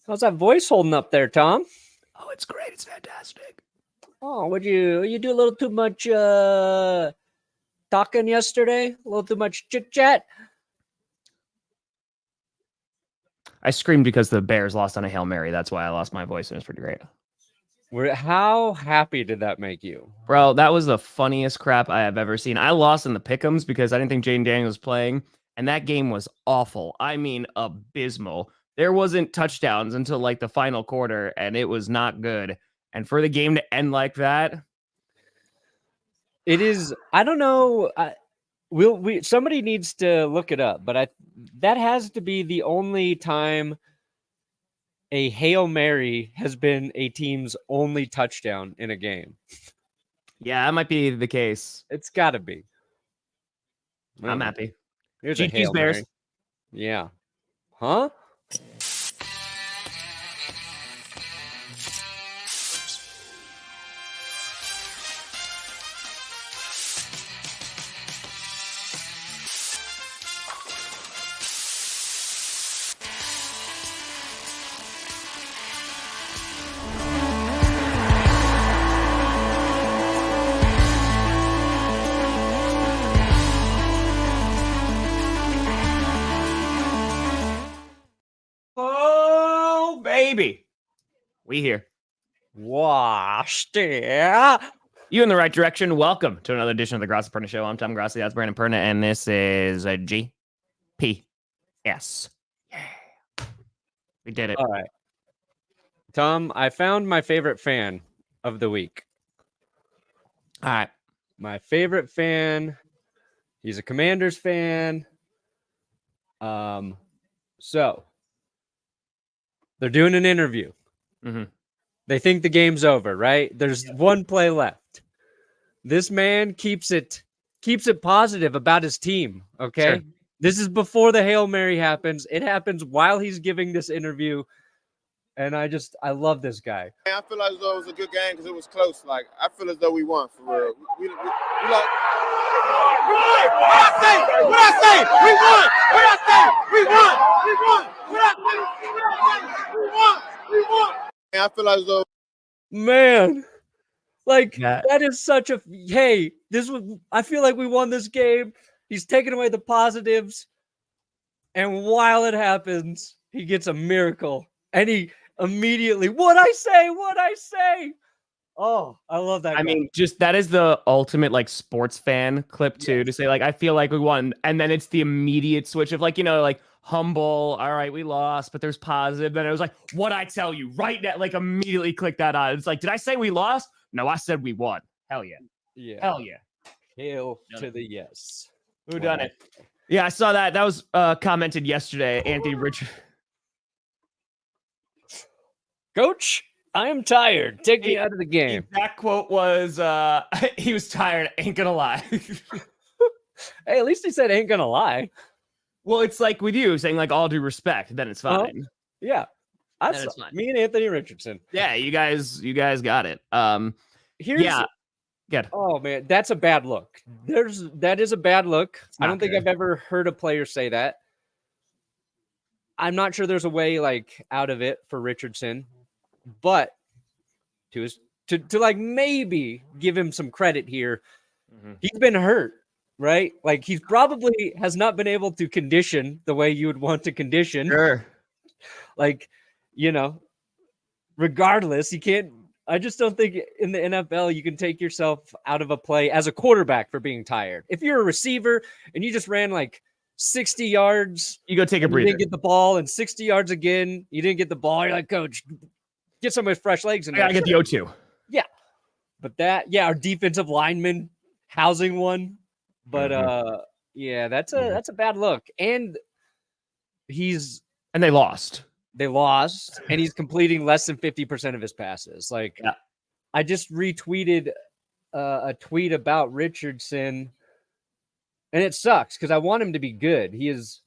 How's that voice holding up there, Tom? Oh, it's great. It's fantastic. Oh, would you do a little too much talking yesterday? A little too much chit chat? I screamed because the Bears lost on a Hail Mary. That's why I lost my voice, and it was pretty great. How happy did that make you? Bro, that was the funniest crap I have ever seen. I lost in the pick'ems because I didn't think Jayden Daniels was playing, and that game was awful. I mean, abysmal. There wasn't touchdowns until like the final quarter, and it was not good. And for the game to end like that, it is. I don't know. Somebody needs to look it up, but that has to be the only time a Hail Mary has been a team's only touchdown in a game. Yeah, that might be the case. It's got to be. I'm happy. Here's a Hail Bears. Mary. Yeah. Huh? Oh, baby. We here. Washed. Yeah. You in the right direction. Welcome to another edition of the Grossi Perna Show. I'm Tom Grossi. That's Brandon Perna. And this is a GPS. Yeah. We did it. All right. Tom, I found my favorite fan of the week. All right. My favorite fan. He's a Commanders fan. So they're doing an interview. Mm-hmm. They think the game's over, right? There's one play left. This man keeps it positive about his team. Okay. Sure. This is before the Hail Mary happens. It happens while he's giving this interview. And I love this guy. I feel as though it was a good game because it was close. Like, I feel as though we won for real. We like. What I say? We won. What I say? We won. I feel as though. Man, that is such a hey. I feel like we won this game. He's taking away the positives, and while it happens, he gets a miracle, and he immediately what I say. Oh, I love that. I mean, just that is the ultimate like sports fan clip too, to say like I feel like we won, and then it's the immediate switch of like like humble. All right, we lost, but there's positive. Then it was like what I tell you right now, like immediately click that on. It's like, did I say we lost? No, I said we won. Hell yeah, hell yeah, hail to the yes. Who done it? Yeah, I saw that. That was commented yesterday. Anthony Richardson. Coach, I am tired. Take me out of the game. That quote was, he was tired. Ain't gonna lie. Hey, at least he said ain't gonna lie. Well, it's like with you saying like all due respect, then it's fine. Yeah. Then it's fine. Me and Anthony Richardson. Yeah, you guys got it. Good. Oh man, that's a bad look. That is a bad look. I don't think I've ever heard a player say that. I'm not sure there's a way like out of it for Richardson, but to like maybe give him some credit here. Mm-hmm. He's been hurt, right? Like he's probably has not been able to condition the way you would want to condition. Sure. Like, regardless, you can't. I just don't think in the NFL you can take yourself out of a play as a quarterback for being tired. If you're a receiver and you just ran like 60 yards, you go take a breather. You didn't get the ball, and 60 yards again, you didn't get the ball. You're like, coach, get some with fresh legs. And I get the O2. Yeah. But our defensive lineman housing one. But that's a bad look. And they lost. They lost, and he's completing less than 50% of his passes. Like, I just retweeted a tweet about Richardson, and it sucks because I want him to be good. He is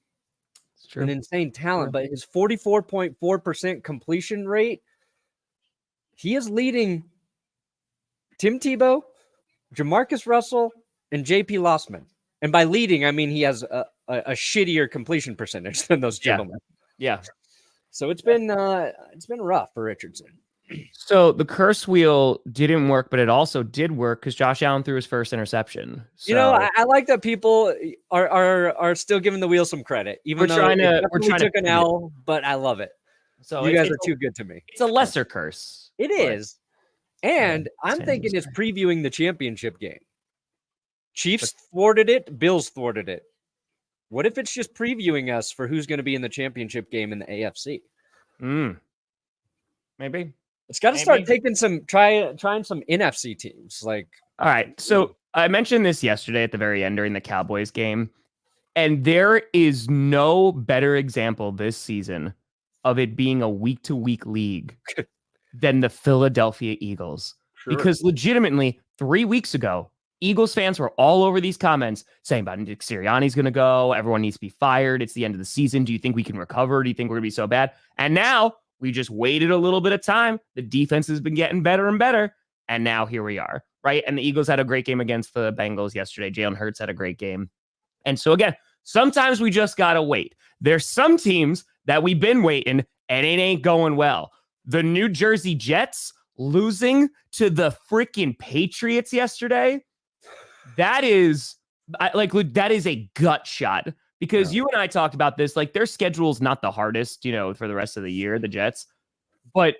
an insane talent, but his 44.4% completion rate, he is leading Tim Tebow, Jamarcus Russell, and JP Lossman. And by leading, I mean he has a shittier completion percentage than those gentlemen. Yeah. So it's been rough for Richardson. So the curse wheel didn't work, but it also did work because Josh Allen threw his first interception. So, I like that people are still giving the wheel some credit, even though we're trying to took an L, but I love it. So you guys are too good to me. It's a lesser curse. It is. And I'm thinking it's previewing the championship game. Chiefs thwarted it. Bills thwarted it. What if it's just previewing us for who's going to be in the championship game in the AFC? Maybe. It's got to start taking trying some NFC teams. All right. So I mentioned this yesterday at the very end during the Cowboys game, and there is no better example this season of it being a week-to-week league than the Philadelphia Eagles. Sure. Because legitimately, 3 weeks ago, Eagles fans were all over these comments saying about Nick Sirianni's going to go. Everyone needs to be fired. It's the end of the season. Do you think we can recover? Do you think we're going to be so bad? And now we just waited a little bit of time. The defense has been getting better and better. And now here we are, right? And the Eagles had a great game against the Bengals yesterday. Jalen Hurts had a great game. And so again, sometimes we just got to wait. There's some teams that we've been waiting and it ain't going well. The New Jersey Jets losing to the freaking Patriots yesterday. That is a gut shot. Because you and I talked about this, their schedule's not the hardest, for the rest of the year, the Jets. But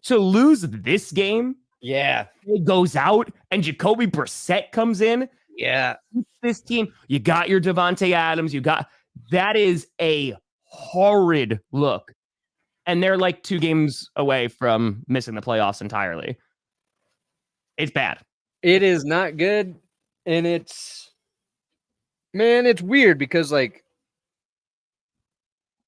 to lose this game, it goes out, and Jacoby Brissett comes in. Yeah. This team, you got your Devontae Adams, that is a horrid look. And they're 2 games away from missing the playoffs entirely. It's bad. It is not good, and it's weird because I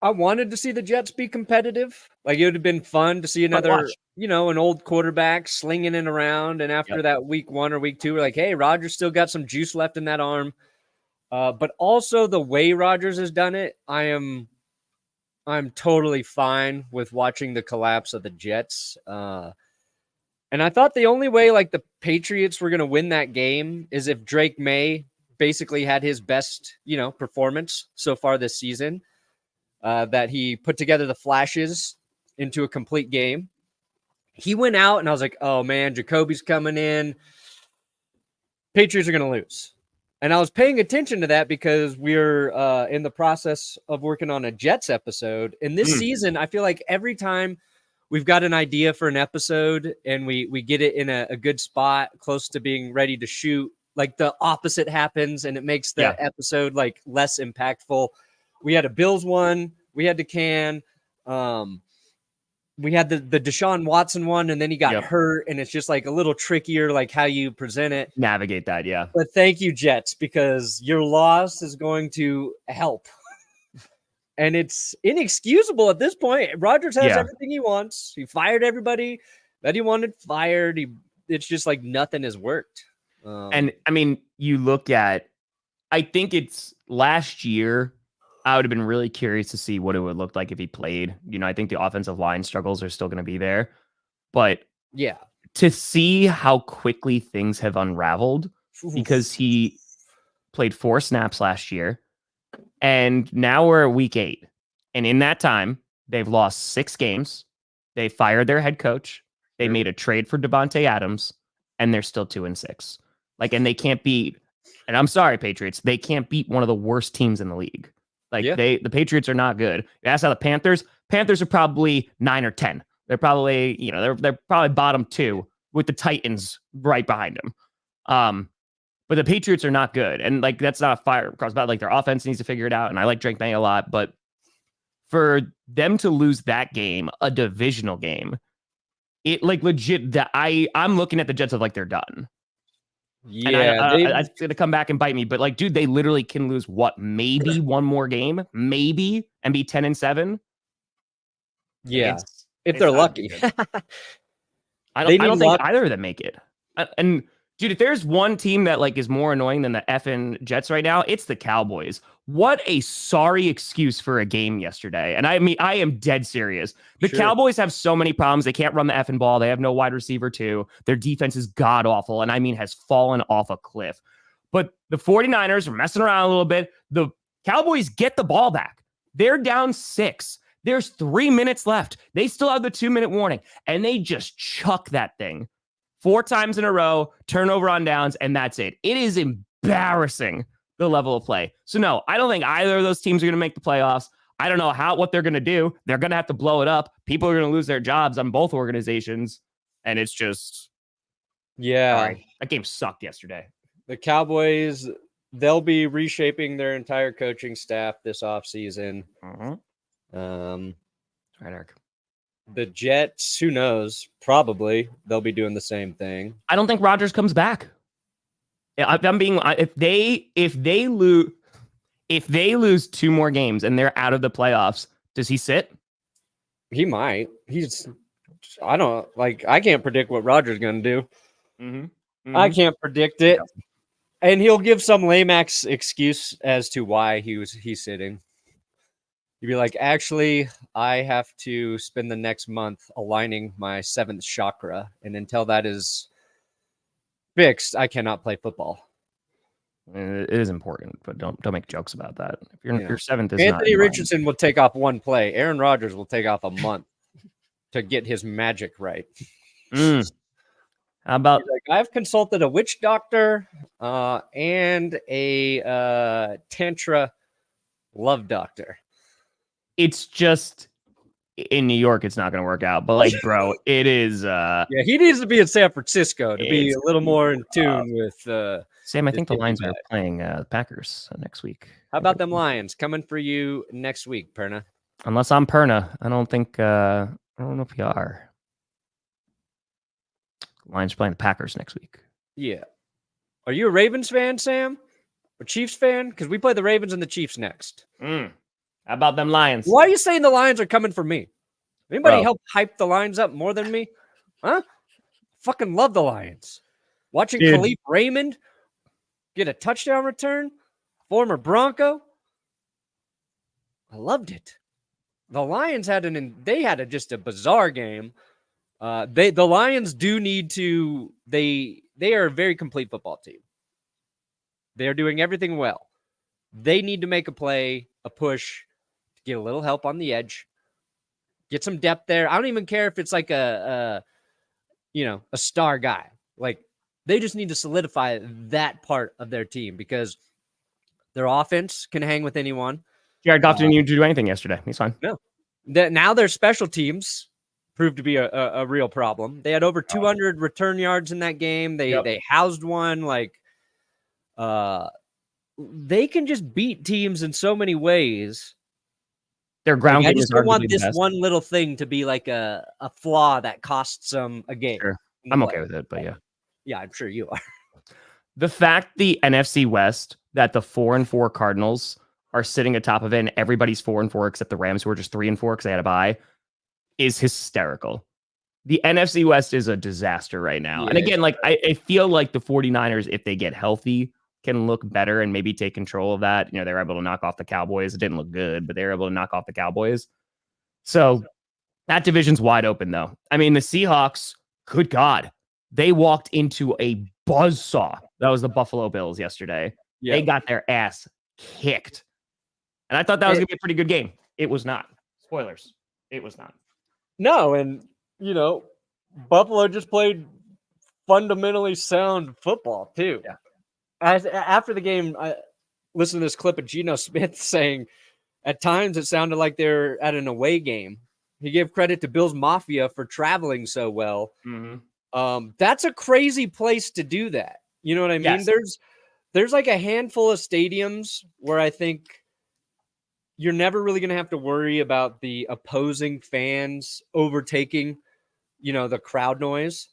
wanted to see the Jets be competitive. It would have been fun to see another, an old quarterback slinging it around. And after that week 1 or week 2, we're like, hey, Rodgers still got some juice left in that arm. But also the way Rodgers has done it, I'm totally fine with watching the collapse of the Jets. And I thought the only way the Patriots were going to win that game is if Drake May basically had his best, performance so far this season, that he put together the flashes into a complete game. He went out and I was like, oh man, Jacoby's coming in. Patriots are going to lose. And I was paying attention to that because we're in the process of working on a Jets episode. And this season, I feel like every time we've got an idea for an episode and we get it in a good spot, close to being ready to shoot, the opposite happens and it makes the episode less impactful. We had a Bills one, we had the can, we had the Deshaun Watson one, and then he got hurt, and it's just a little trickier, how you present it. Navigate that, yeah. But thank you, Jets, because your loss is going to help. And it's inexcusable at this point. Rodgers has everything he wants. He fired everybody that he wanted fired. It's just nothing has worked. And I mean, you look at, I think it's last year, I would have been really curious to see what it would look like if he played. I think the offensive line struggles are still going to be there. But to see how quickly things have unraveled, because he played 4 snaps last year, and now we're at week 8. And in that time, they've lost 6 games. They fired their head coach. They made a trade for Devontae Adams, and they're still 2-6. And they can't beat, and I'm sorry, Patriots, they can't beat one of the worst teams in the league. The Patriots are not good. That's how the Panthers are probably 9 or 10. They're probably, they're probably bottom 2 with the Titans right behind them. But the Patriots are not good. And that's not a fire across about their offense needs to figure it out. And I like Drake May a lot, but for them to lose that game, a divisional game, it legit that I'm looking at the Jets of they're done. Yeah, it's going to come back and bite me. But dude, they literally can lose maybe one more game, maybe, and be 10-7. Yeah, if they're lucky. I don't think either of them make it. And dude, if there's one team that is more annoying than the effing Jets right now, it's the Cowboys. What a sorry excuse for a game yesterday. And I mean, I am dead serious. The Cowboys have so many problems. They can't run the effing ball. They have no wide receiver too. Their defense is god awful. And I mean, has fallen off a cliff. But the 49ers are messing around a little bit. The Cowboys get the ball back. They're down 6. There's 3 minutes left. They still have the 2-minute warning, and they just chuck that thing 4 times in a row, turnover on downs, and that's it. It is embarrassing, the level of play. So no, I don't think either of those teams are going to make the playoffs. I don't know what they're going to do. They're going to have to blow it up. People are going to lose their jobs on both organizations, and it's just... Yeah. Sorry. That game sucked yesterday. The Cowboys, they'll be reshaping their entire coaching staff this offseason. Right, Eric. The Jets, who knows? Probably they'll be doing the same thing. I don't think Rodgers comes back. If they lose 2 more games and they're out of the playoffs, does he sit? He might. I can't predict what Rodgers is going to do. I can't predict it. And he'll give some lame-ass excuse as to why he's sitting. You'd be like, actually, I have to spend the next month aligning my 7th chakra. And until that is fixed, I cannot play football. It is important, but don't make jokes about that. If your 7th is Anthony Richardson will take off 1 play. Aaron Rodgers will take off a month to get his magic right. How about I've consulted a witch doctor and a tantra love doctor. It's just in New York, it's not going to work out. But like, bro, it is. He needs to be in San Francisco to be a little more in tune with. Sam, I think the Lions are playing the Packers next week. How about them Lions coming for you next week, Perna? Unless I'm Perna, I don't think. I don't know if we are. Lions are playing the Packers next week. Yeah. Are you a Ravens fan, Sam? Or Chiefs fan? Because we play the Ravens and the Chiefs next. How about them Lions? Why are you saying the Lions are coming for me? Anybody help hype the Lions up more than me? Huh? Fucking love the Lions. Watching Khalif Raymond get a touchdown return, former Bronco. I loved it. The Lions had just a bizarre game. The Lions do need to. They are a very complete football team. They are doing everything well. They need to make a play, a push, to get a little help on the edge, get some depth there. I don't even care if it's like a star guy. Like, they just need to solidify that part of their team because their offense can hang with anyone. Jared Goff didn't even do anything yesterday. He's fine. No. Now their special teams proved to be a real problem. They had over 200 return yards in that game. They housed one. They can just beat teams in so many ways. Their ground game I just is don't want arguably the this best. one little thing to be like a flaw that costs them a game. Sure. I'm okay with it, but yeah. Yeah, I'm sure you are. The fact the NFC West, that the 4-4 Cardinals are sitting atop of it and everybody's 4-4 except the Rams, who are just 3-4 because they had a bye, is hysterical. The NFC West is a disaster right now. Yeah. And again, like I feel like the 49ers, if they get healthy, can look better and maybe take control of that. You know, they're able to knock off the Cowboys. It didn't look good, but they were able to knock off the Cowboys. So that division's wide open, though. I mean, the Seahawks, good God, they walked into a buzzsaw. That was the Buffalo Bills yesterday. Yeah. They got their ass kicked. And I thought that was going to be a pretty good game. It was not. Spoilers. It was not. No, and, Buffalo just played fundamentally sound football, too. Yeah. After the game, I listened to this clip of Geno Smith saying at times it sounded like they're at an away game. He gave credit to Bills Mafia for traveling so well. Mm-hmm. That's a crazy place to do that. You know what I mean? Yes. There's like a handful of stadiums where I think you're never really going to have to worry about the opposing fans overtaking, the crowd noise.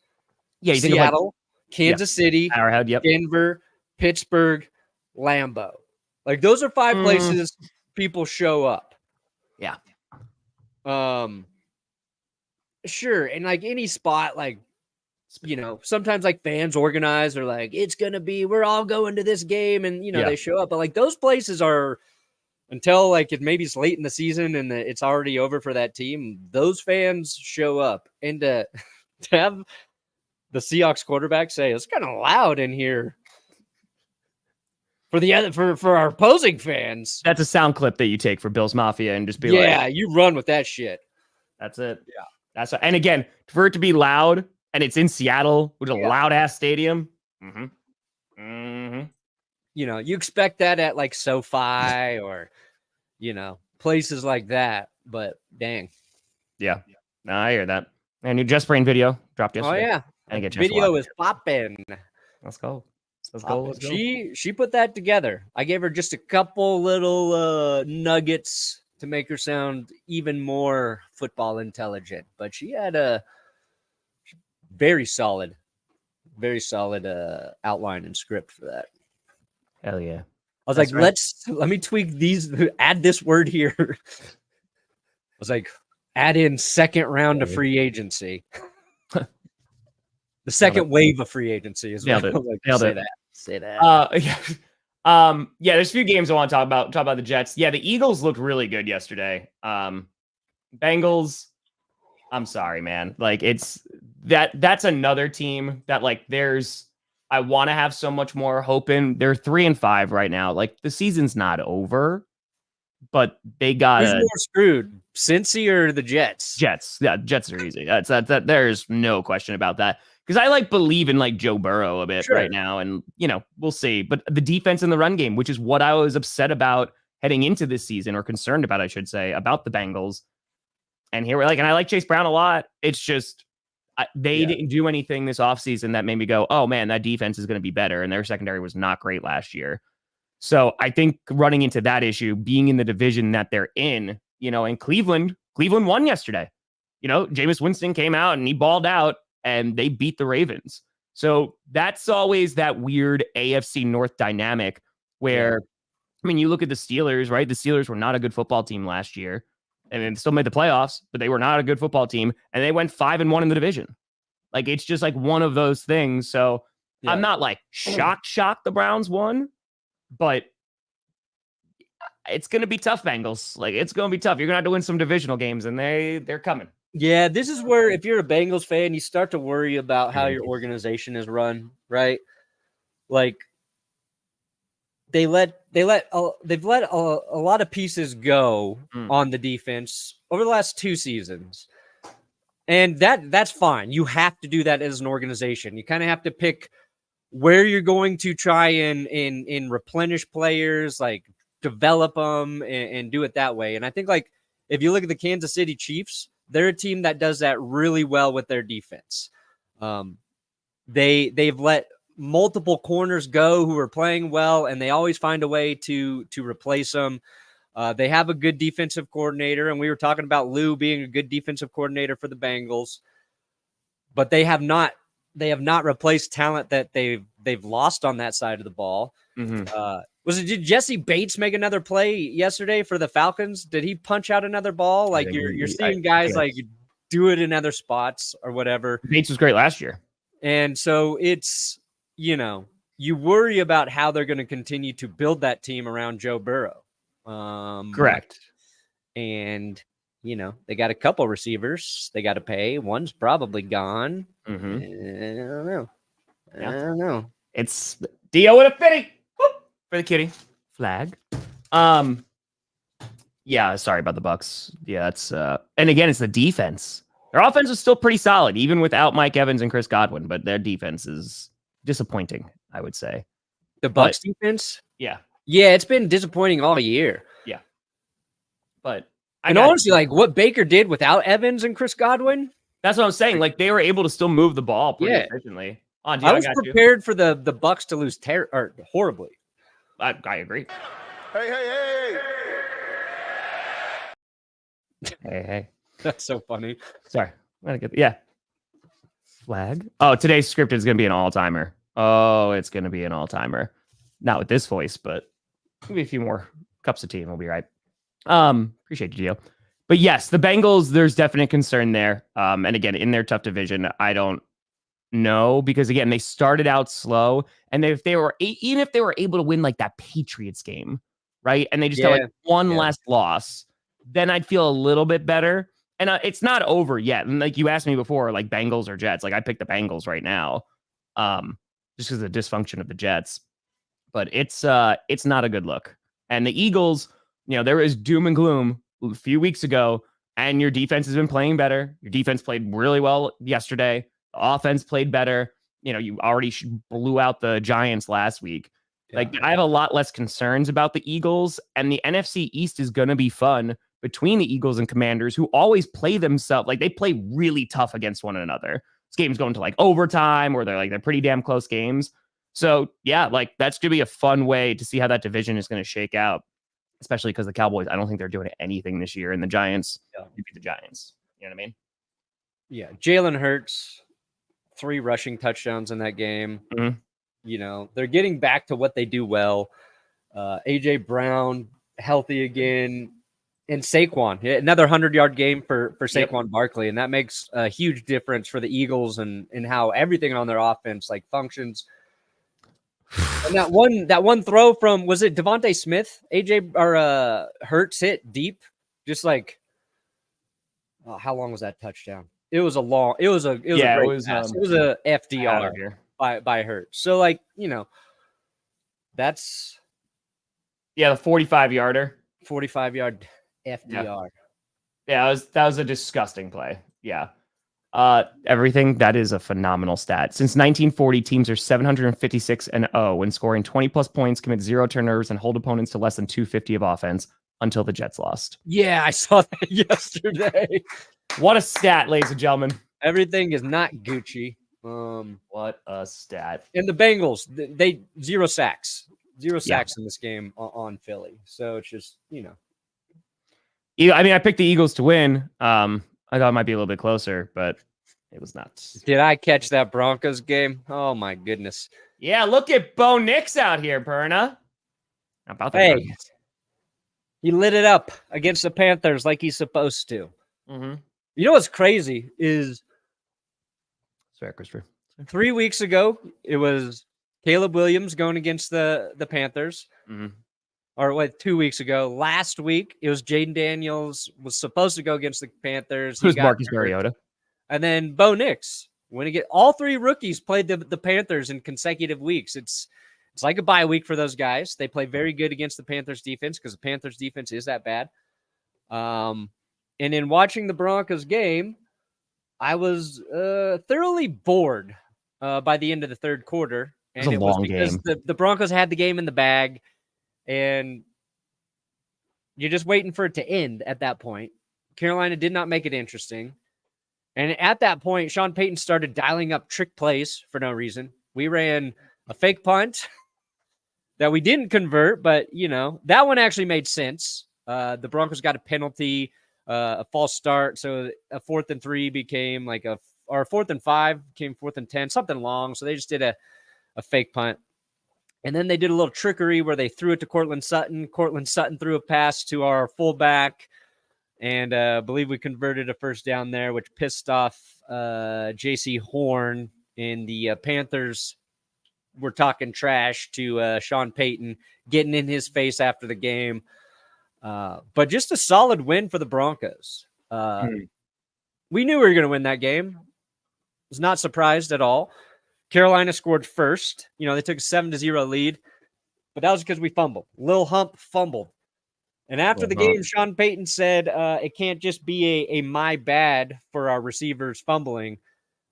Yeah, you Seattle, Kansas City, Arrowhead, Denver, Pittsburgh, Lambeau. Like, those are 5 places people show up. Yeah. Sure. And like any spot, like, sometimes like fans organize or like, we're all going to this game and, they show up. But like those places are, until like maybe it's late in the season and it's already over for that team, those fans show up. And to have the Seahawks quarterback say, it's kind of loud in here. for our opposing fans. That's a sound clip that you take for Bills Mafia and just be you run with that shit. That's it. Yeah. And again, for it to be loud and it's in Seattle with a loud ass stadium. You expect that at like SoFi or, places like that, but dang. Yeah. No, I hear that. And your Just Brain video dropped yesterday. Oh yeah. I get video is popping. Let's go. Let's go. She put that together. I gave her just a couple little nuggets to make her sound even more football intelligent, but she had a very solid outline and script for that. Hell yeah. I was let me tweak these, add this word here. I was like, add in second round of free agency. The second wave of free agency is what I like. Say that. There's a few games I want to talk about. Talk about the Jets. Yeah, the Eagles looked really good yesterday. Bengals, I'm sorry, man. Like that's another team that I want to have so much more hope in. They're 3-5 right now. Like the season's not over, but they got who's more screwed, Cincy or the Jets? Jets. Yeah, Jets are easy. That there's no question about that. Because I believe in Joe Burrow a bit right now, and we'll see. But the defense in the run game, which is what I was upset about heading into this season, or concerned about, I should say, about the Bengals. And here and I like Chase Brown a lot. It's just they didn't do anything this offseason that made me go, oh man, that defense is going to be better. And their secondary was not great last year. So I think running into that issue, being in the division that they're in, and Cleveland won yesterday. Jameis Winston came out and he balled out. And they beat the Ravens. So that's always that weird AFC North dynamic where, you look at the Steelers, right? The Steelers were not a good football team last year. And they still made the playoffs, but they were not a good football team. And they went 5-1 in the division. It's just one of those things. So I'm not shocked the Browns won, but it's going to be tough, Bengals. It's going to be tough. You're going to have to win some divisional games, and they're coming. Yeah, this is where if you're a Bengals fan, you start to worry about how your organization is run, right? They've let a lot of pieces go on the defense over the last 2 seasons. And that's fine. You have to do that as an organization. You kind of have to pick where you're going to try and replenish players, develop them and do it that way. And I think if you look at the Kansas City Chiefs, they're a team that does that really well with their defense. They've let multiple corners go who are playing well, and they always find a way to replace them. They have a good defensive coordinator, and we were talking about Lou being a good defensive coordinator for the Bengals, but they have not replaced talent that they've lost on that side of the ball. Did Jesse Bates make another play yesterday for the Falcons? Did he punch out another ball? You're seeing guys do it in other spots or whatever. Bates was great last year. And so it's, you worry about how they're going to continue to build that team around Joe Burrow. Correct. And, they got a couple receivers they got to pay. One's probably gone. I don't know. It's Dio with a fitty. For the kitty flag. Yeah, sorry about the Bucs. Yeah, it's and again, it's the defense. Their offense is still pretty solid, even without Mike Evans and Chris Godwin, but their defense is disappointing, I would say. The Bucs defense? Yeah. Yeah, it's been disappointing all year. Yeah. But honestly, what Baker did without Evans and Chris Godwin, that's what I'm saying. They were able to still move the ball pretty efficiently. I was prepared for the Bucs to lose horribly. I agree. Hey. That's so funny. Sorry. Flag. Oh, today's script is going to be an all-timer. Oh, it's going to be an all-timer. Not with this voice, but maybe a few more cups of tea and we'll be right. Appreciate you, Gio. But yes, the Bengals, there's definite concern there. And again, in their tough division, I don't know, because again, they started out slow, and even if they were able to win that Patriots game, right, and they just had one last loss, then I'd feel a little bit better. And it's not over yet. And you asked me before, Bengals or Jets, I picked the Bengals right now, just because of the dysfunction of the Jets. but it's not a good look. And the Eagles, there was doom and gloom a few weeks ago, and your defense has been playing better. Your defense played really well yesterday. The offense played better. You already blew out the Giants last week. Yeah. Like, I have a lot less concerns about the Eagles, and the NFC East is going to be fun between the Eagles and Commanders, who always play themselves. Like, they play really tough against one another. This game's going to like overtime, or they're pretty damn close games. So yeah, like, that's going to be a fun way to see how that division is going to shake out, especially because the Cowboys, I don't think they're doing anything this year, and the Giants, beat the Giants. You know what I mean? Yeah. Jalen Hurts, 3 rushing touchdowns in that game. Mm-hmm. They're getting back to what they do well. AJ Brown, healthy again. And Saquon, another 100-yard game for Saquon Barkley. And that makes a huge difference for the Eagles and how everything on their offense functions. And that one throw from, was it Devontae Smith? Hurts hit deep. Just how long was that touchdown? It was a FDR by Hurts. So that's the 45-yarder. 45-yard FDR. Yeah, that was a disgusting play. Yeah. Everything, that is a phenomenal stat. Since 1940, teams are 756-0 when scoring 20-plus points, commit 0 turnovers, and hold opponents to less than 250 of offense until the Jets lost. Yeah, I saw that yesterday. What a stat, ladies and gentlemen. Everything is not Gucci. What a stat. And the Bengals, they 0 sacks. 0 sacks in this game on Philly. So it's just, I mean, I picked the Eagles to win. I thought it might be a little bit closer, but it was not. Did I catch that Broncos game? Oh, my goodness. Yeah, look at Bo Nix out here, Perna. How about that? Hey, he lit it up against the Panthers like he's supposed to. Mm-hmm. You know what's crazy is Sorry, Christopher. 3 weeks ago, it was Caleb Williams going against the Panthers. Mm-hmm. Or 2 weeks ago. Last week, it was Jayden Daniels was supposed to go against the Panthers. Who's Marcus Mariota? And then Bo Nix. All 3 rookies played the Panthers in consecutive weeks. It's like a bye week for those guys. They play very good against the Panthers defense because the Panthers defense is that bad. And in watching the Broncos game, I was thoroughly bored by the end of the third quarter. And it was because the Broncos had the game in the bag. And you're just waiting for it to end at that point. Carolina did not make it interesting. And at that point, Sean Payton started dialing up trick plays for no reason. We ran a fake punt that we didn't convert, but, that one actually made sense. The Broncos got a penalty, a false start. So a 4th and 3 became or 4th and 5 became 4th and 10, something long. So they just did a fake punt. And then they did a little trickery where they threw it to Cortland Sutton. Cortland Sutton threw a pass to our fullback. And I believe we converted a first down there, which pissed off J.C. Horn. And the Panthers were talking trash to Sean Payton, getting in his face after the game. But just a solid win for the Broncos. We knew we were going to win that game. Was not surprised at all. Carolina scored first. They took a 7-0 lead, but that was because we fumbled. Lil Hump fumbled. And after the game, Sean Payton said it can't just be a my bad for our receivers fumbling.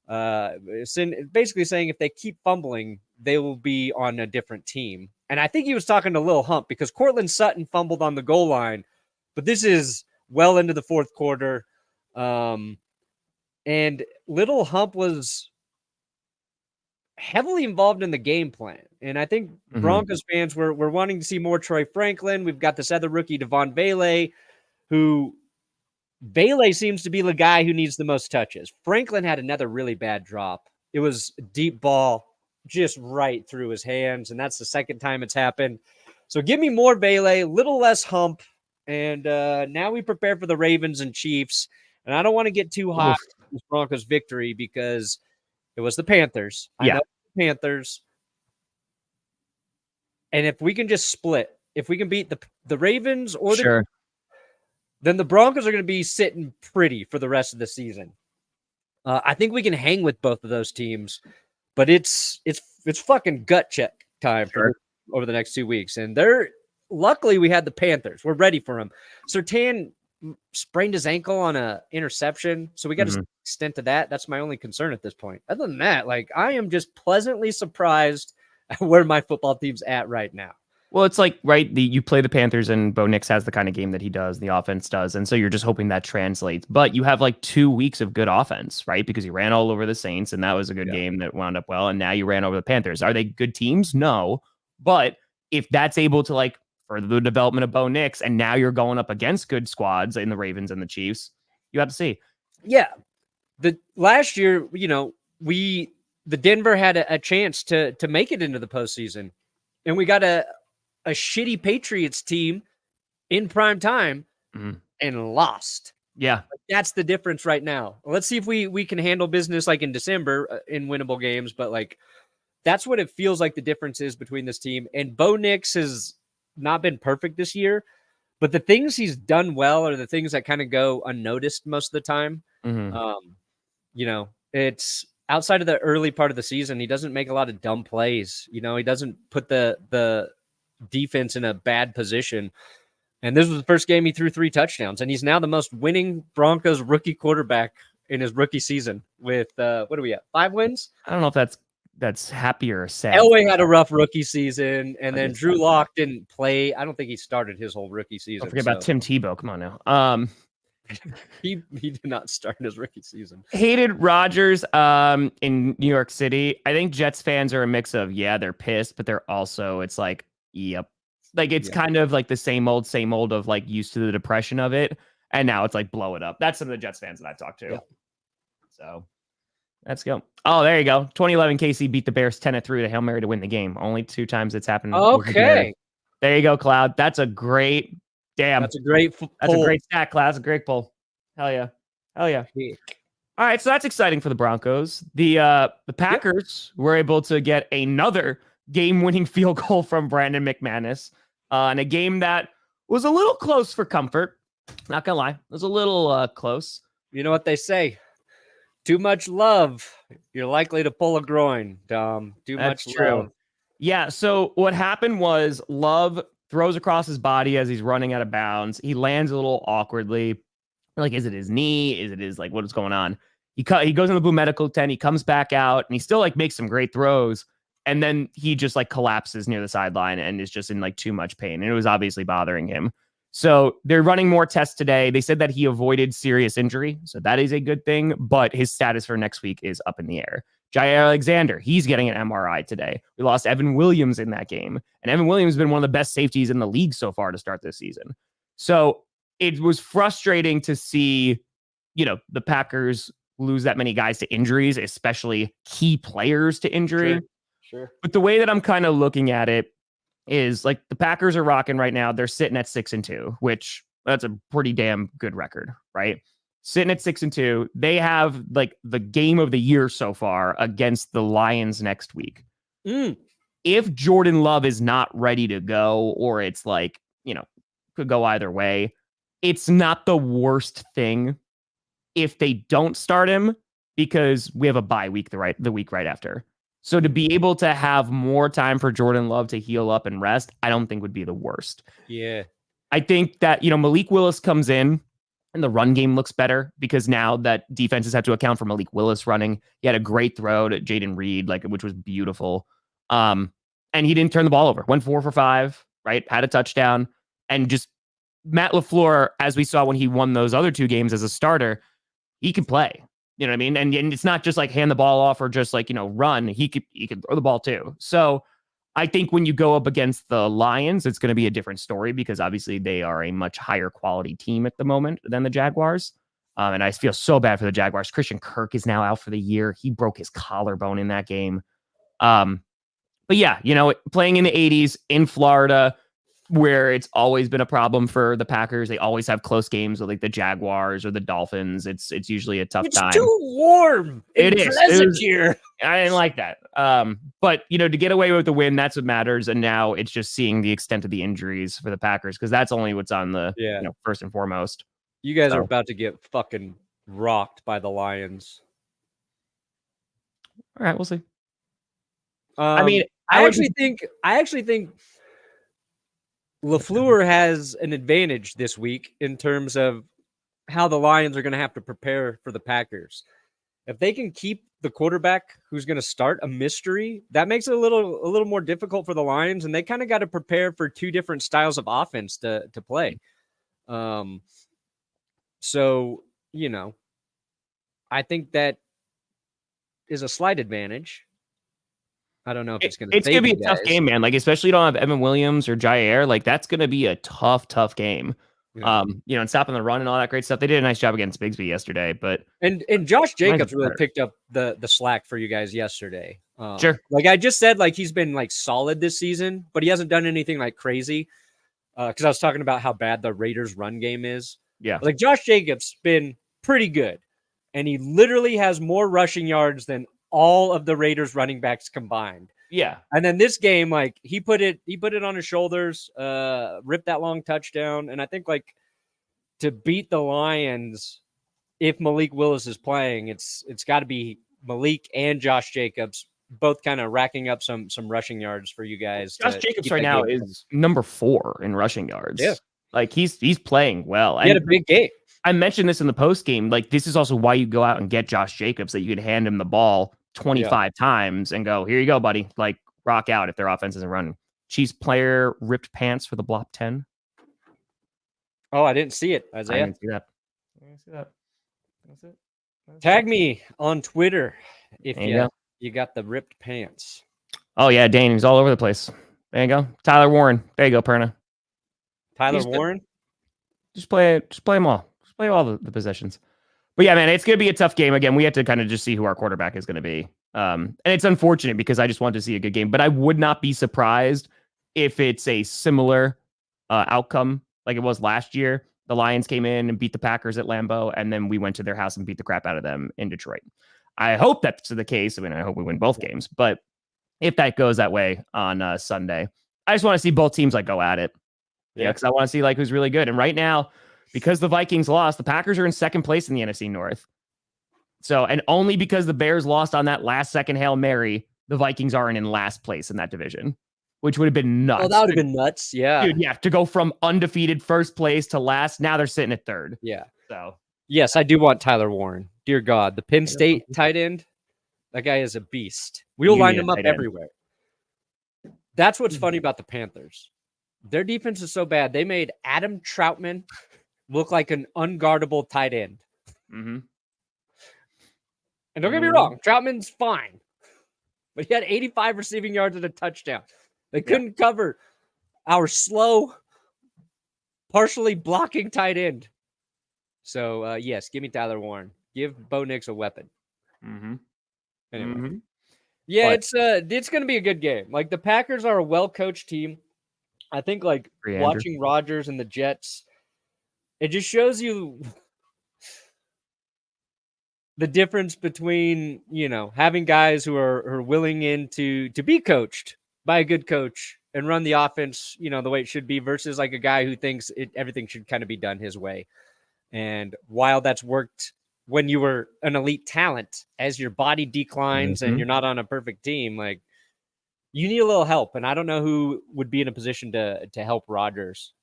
Basically saying if they keep fumbling, they will be on a different team. And I think he was talking to Lil Hump because Cortland Sutton fumbled on the goal line, but this is well into the fourth quarter. And Little Hump was heavily involved in the game plan. And I think Broncos fans were wanting to see more Troy Franklin. We've got this other rookie, Devon Bailey, who Bailey seems to be the guy who needs the most touches. Franklin had another really bad drop. It was a deep ball just right through his hands, and that's the second time it's happened. So give me more Bailey, little less Hump, and now we prepare for the Ravens and Chiefs. And I don't want to get too hot with this Broncos victory because it was the Panthers. I know the Panthers. And if we can just split, if we can beat the Ravens or then the Broncos are going to be sitting pretty for the rest of the season. I think we can hang with both of those teams, but it's fucking gut check time for over the next 2 weeks. And luckily we had the Panthers. We're ready for him. Surtain sprained his ankle on a interception, so we got to extend to that. That's my only concern at this point. Other than that, like, I am just pleasantly surprised at where my football team's at right now. Well, it's like, right, you play the Panthers and Bo Nix has the kind of game that he does, the offense does, and so you're just hoping that translates. But you have like 2 weeks of good offense, right? Because you ran all over the Saints, and that was a good game that wound up well, and now you ran over the Panthers. Are they good teams? No. But if that's able to like further the development of Bo Nix, and now you're going up against good squads in the Ravens and the Chiefs, you have to see. Yeah. The last year, the Denver had a chance to make it into the postseason, and we got a shitty Patriots team in prime time and lost. Yeah. That's the difference right now. Let's see if we can handle business like in December in winnable games, but like that's what it feels like the difference is between this team. And Bo Nix has not been perfect this year, but the things he's done well are the things that kind of go unnoticed most of the time. It's outside of the early part of the season, he doesn't make a lot of dumb plays. He doesn't put the defense in a bad position. And this was the first game he threw 3 touchdowns, and he's now the most winning Broncos rookie quarterback in his rookie season with what are we at? 5 wins? I don't know if that's happy or sad. Elway had a rough rookie season, and then Drew Lock didn't play. I don't think he started his whole rookie season. Don't forget about Tim Tebow. Come on now. He did not start his rookie season. Hated Rodgers in New York City. I think Jets fans are a mix of, they're pissed, but they're also, it's like, yep. Like, it's kind of like the same old of like used to the depression of it. And now it's like blow it up. That's some of the Jets fans that I've talked to. Yeah. So let's go. Oh, there you go. 2011 KC beat the Bears 10-3 with a Hail Mary to win the game. Only 2 times it's happened. Okay. There you go, Cloud. That's a great That's a great stat, Cloud. That's a great pull. Hell yeah. All right, so that's exciting for the Broncos. The Packers were able to get another game-winning field goal from Brandon McManus in a game that was a little close for comfort. Not gonna lie, it was a little close. You know what they say? Too much love, you're likely to pull a groin, Dom. That's true. Love. Yeah, so what happened was Love throws across his body as he's running out of bounds. He lands a little awkwardly. Like, is it his knee? Is it his, like, what is going on? He goes in the Blue Medical tent. He comes back out, and he still, like, makes some great throws. And then he just, like, collapses near the sideline and is just in, like, too much pain. And it was obviously bothering him. So they're running more tests today. They said that he avoided serious injury. So that is a good thing. But his status for next week is up in the air. Jair Alexander, he's getting an MRI today. We lost Evan Williams in that game. And Evan Williams has been one of the best safeties in the league so far to start this season. So it was frustrating to see, the Packers lose that many guys to injuries, especially key players to injury. Sure. But the way that I'm kind of looking at it is, like, the Packers are rocking right now. They're sitting at 6-2, which that's a pretty damn good record, right? Sitting at 6-2. They have, like, the game of the year so far against the Lions next week. If Jordan Love is not ready to go, or it's like, could go either way, it's not the worst thing if they don't start him, because we have a bye week the week right after. So to be able to have more time for Jordan Love to heal up and rest, I don't think would be the worst. Yeah. I think that, Malik Willis comes in and the run game looks better, because now that defenses have to account for Malik Willis running. He had a great throw to Jayden Reed, which was beautiful. And he didn't turn the ball over. Went 4 for 5, right? Had a touchdown. And just Matt LaFleur, as we saw when he won those other 2 games as a starter, he can play. You know what I mean? And it's not just like hand the ball off or just like, run. He could throw the ball too. So I think when you go up against the Lions, it's going to be a different story, because obviously they are a much higher quality team at the moment than the Jaguars. And I feel so bad for the Jaguars. Christian Kirk is now out for the year. He broke his collarbone in that game. But yeah, playing in the 80s in Florida, where it's always been a problem for the Packers. They always have close games with, like, the Jaguars or the Dolphins. It's usually a tough time. It's too warm. It is pleasant here. I didn't like that. But to get away with the win, that's what matters. And now it's just seeing the extent of the injuries for the Packers, because that's only what's on the first and foremost. You guys are about to get fucking rocked by the Lions. All right, we'll see. I mean, I actually think LaFleur has an advantage this week in terms of how the Lions are going to have to prepare for the Packers. If they can keep the quarterback who's going to start a mystery, that makes it a little more difficult for the Lions, and they kind of got to prepare for two different styles of offense to play. So, I think that is a slight advantage. I don't know if it's going to be a tough game, man. Like, especially you don't have Evan Williams or Jair. Like, that's going to be a tough game. Yeah. And stopping the run and all that great stuff. They did a nice job against Bigsby yesterday, but and Josh Jacobs really picked up the slack for you guys yesterday. Sure. Like I just said, like he's been like solid this season, but he hasn't done anything like crazy. Because I was talking about how bad the Raiders' run game is. Yeah. Like Josh Jacobs been pretty good, and he literally has more rushing yards than all of the Raiders running backs combined. Yeah. And then this game, like he put it on his shoulders, ripped that long touchdown. And I think like to beat the Lions, if Malik Willis is playing, it's got to be Malik and Josh Jacobs both kind of racking up some rushing yards for you guys. Josh Jacobs right now is number 4 in rushing yards. Yeah. Like he's playing well. He had a big game. I mentioned this in the post game. Like this is also why you go out and get Josh Jacobs, that you could hand him the ball 25 times and go, here you go, buddy. Like rock out if their offense isn't running. Chiefs player ripped pants for the Blop 10. Oh, I didn't see it, Isaiah. I didn't see that. That's it. Tag me on Twitter if you got the ripped pants. Oh yeah, Dane, he's all over the place. There you go. Tyler Warren. There you go, Perna. Tyler Warren? Just play them all. Just play all the possessions. But yeah, man, it's going to be a tough game. Again, we have to kind of just see who our quarterback is going to be. And it's unfortunate because I just want to see a good game. But I would not be surprised if it's a similar outcome like it was last year. The Lions came in and beat the Packers at Lambeau, and then we went to their house and beat the crap out of them in Detroit. I hope that's the case. I mean, I hope we win both games. But if that goes that way on Sunday, I just want to see both teams like go at it. Yeah, because I want to see like who's really good. And right now, because the Vikings lost, the Packers are in second place in the NFC North. So, and only because the Bears lost on that last second Hail Mary, the Vikings aren't in last place in that division, which would have been nuts. Oh, that would have been nuts. Yeah. Dude, yeah. To go from undefeated first place to last, now they're sitting at third. Yeah. So, yes, I do want Tyler Warren. Dear God, the Penn State tight end, that guy is a beast. We'll line him up everywhere. That's what's funny about the Panthers. Their defense is so bad. They made Adam Troutman look like an unguardable tight end. Mm-hmm. And don't get me wrong, Troutman's fine. But he had 85 receiving yards and a touchdown. They couldn't cover our slow, partially blocking tight end. So, yes, give me Tyler Warren. Give Bo Nix a weapon. Mm-hmm. Anyway. Mm-hmm. Yeah, it's going to be a good game. Like, the Packers are a well-coached team. I think, like, watching Rodgers and the Jets, it just shows you the difference between, having guys who are willing to be coached by a good coach and run the offense, the way it should be versus like a guy who thinks everything should kind of be done his way. And while that's worked when you were an elite talent, as your body declines and you're not on a perfect team, like you need a little help. And I don't know who would be in a position to help Rodgers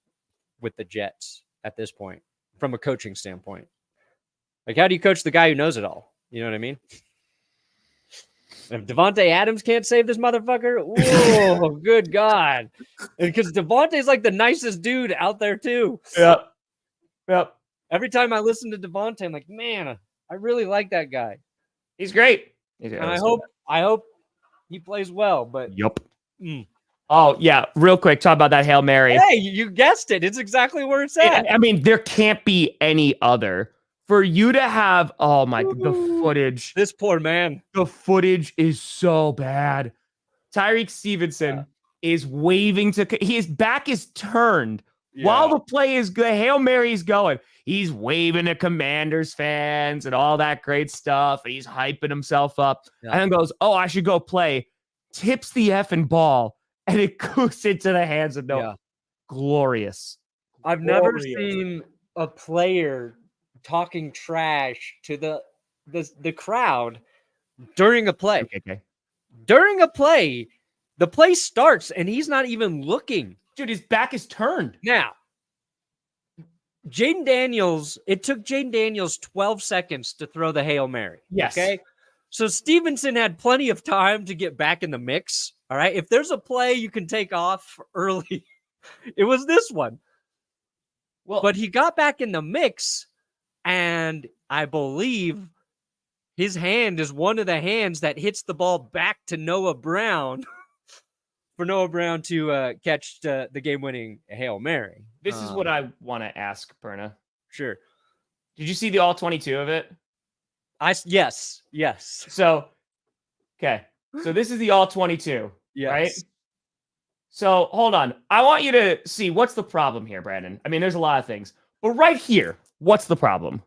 with the Jets at this point from a coaching standpoint. Like, how do you coach the guy who knows it all? You know what I mean? If Devontae Adams can't save this motherfucker, whoa, good God. Because Devontae's like the nicest dude out there, too. Yep. Every time I listen to Devontae, I'm like, man, I really like that guy. He's great. And I hope he plays well, but... Yep. Oh, yeah. Real quick, talk about that Hail Mary. Hey, you guessed it. It's exactly where it's at. I mean, there can't be any other. For you to have, the footage. This poor man. The footage is so bad. Tyreek Stevenson is waving his back is turned while the play is good. Hail Mary's going. He's waving to Commanders fans and all that great stuff. And he's hyping himself up. Yeah. And then goes, I should go play. Tips the effing ball. And it goes into the hands of Noah. Yeah. Glorious. I've never seen a player talking trash to the crowd during a play. Okay. During a play, The play starts, and he's not even looking. Dude, his back is turned. Now, Jayden Daniels, it took Jayden Daniels 12 seconds to throw the Hail Mary. Yes. Okay. So Stevenson had plenty of time to get back in the mix. All right. If there's a play you can take off early, it was this one. Well, but he got back in the mix, and I believe his hand is one of the hands that hits the ball back to Noah Brown for Noah Brown to catch the game-winning Hail Mary. This is what I want to ask, Perna. Sure. Did you see the all 22 of it? Yes. So, okay. So this is the all 22, yes. Right? So hold on. I want you to see what's the problem here, Brandon. I mean, there's a lot of things, but right here, what's the problem?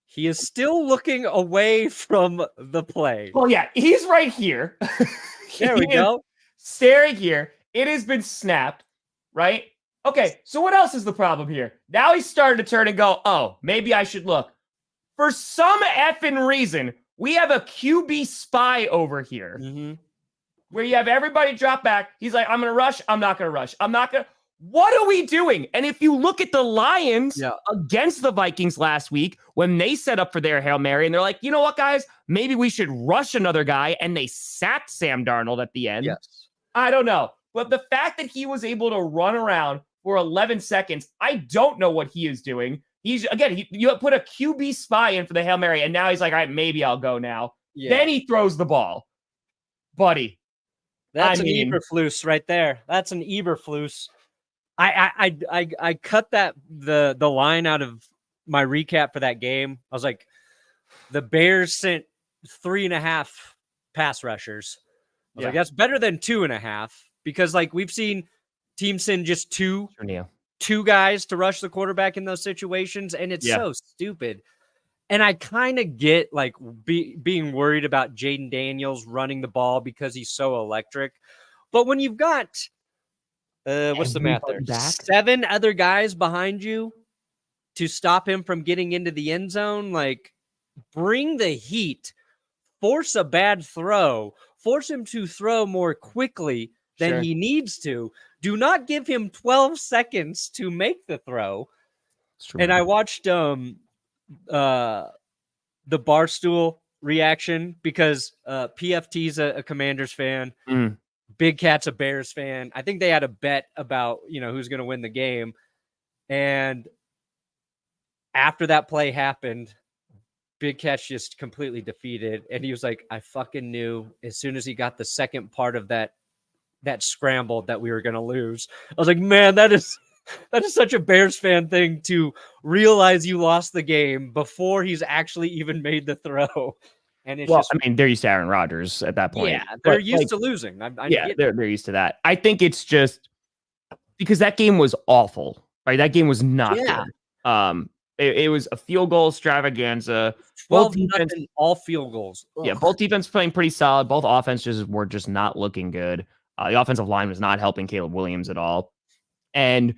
He is still looking away from the play. Well, yeah, he's right here. There we go. Staring here. It has been snapped, right? Okay, so what else is the problem here? Now he's starting to turn and go, oh, maybe I should look. For some effing reason, we have a QB spy over here. Mm-hmm. Where you have everybody drop back. He's like, I'm going to rush. I'm not going to rush. I'm not going to. What are we doing? And if you look at the Lions against the Vikings last week, when they set up for their Hail Mary, and they're like, you know what, guys? Maybe we should rush another guy. And they sacked Sam Darnold at the end. Yes. I don't know. But the fact that he was able to run around for 11 seconds, I don't know what he is doing. He's, again, you put a QB spy in for the Hail Mary, and now he's like, all right, maybe I'll go now. Yeah. Then he throws the ball. Buddy. That's an Eberflus right there. That's an Eberflus. I cut the line out of my recap for that game. I was like, the Bears sent 3.5 pass rushers. I was like, that's better than 2.5, because like we've seen teams send just two guys to rush the quarterback in those situations, and it's so stupid. And I kind of get like being worried about Jayden Daniels running the ball because he's so electric. But when you've got, what's the math there? 7 other guys behind you to stop him from getting into the end zone, like bring the heat, force a bad throw, force him to throw more quickly than he needs to. Do not give him 12 seconds to make the throw. And I watched the Barstool reaction because PFT's a Commanders fan. Big Cat's a Bears fan. I think they had a bet about, who's going to win the game. And after that play happened, Big Cat's just completely defeated. And he was like, I fucking knew as soon as he got the second part of that scramble that we were going to lose. I was like, man, that is such a Bears fan thing to realize you lost the game before he's actually even made the throw. And it's they're used to Aaron Rodgers at that point. Yeah, they're used to losing. They're used to that. I think it's just because that game was awful, right? That game was not good. It was a field goal extravaganza. 12-0, all field goals. Ugh. Yeah, both defense playing pretty solid. Both offenses were just not looking good. The offensive line was not helping Caleb Williams at all. And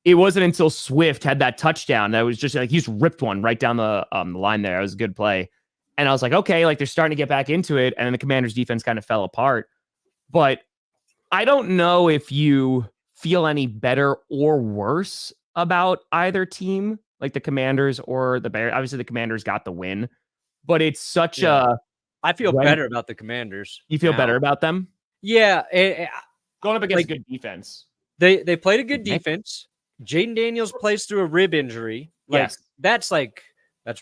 it wasn't until Swift had that touchdown that was just like he's ripped one right down the line there. It was a good play. And I was like, okay, like they're starting to get back into it. And then the Commanders defense kind of fell apart. But I don't know if you feel any better or worse about either team, like the Commanders or the Bears. Obviously, the Commanders got the win, but it's such a... I feel better about the Commanders. You feel better about them? Yeah. Going up against a good defense. They played a good defense. Jayden Daniels plays through a rib injury. That's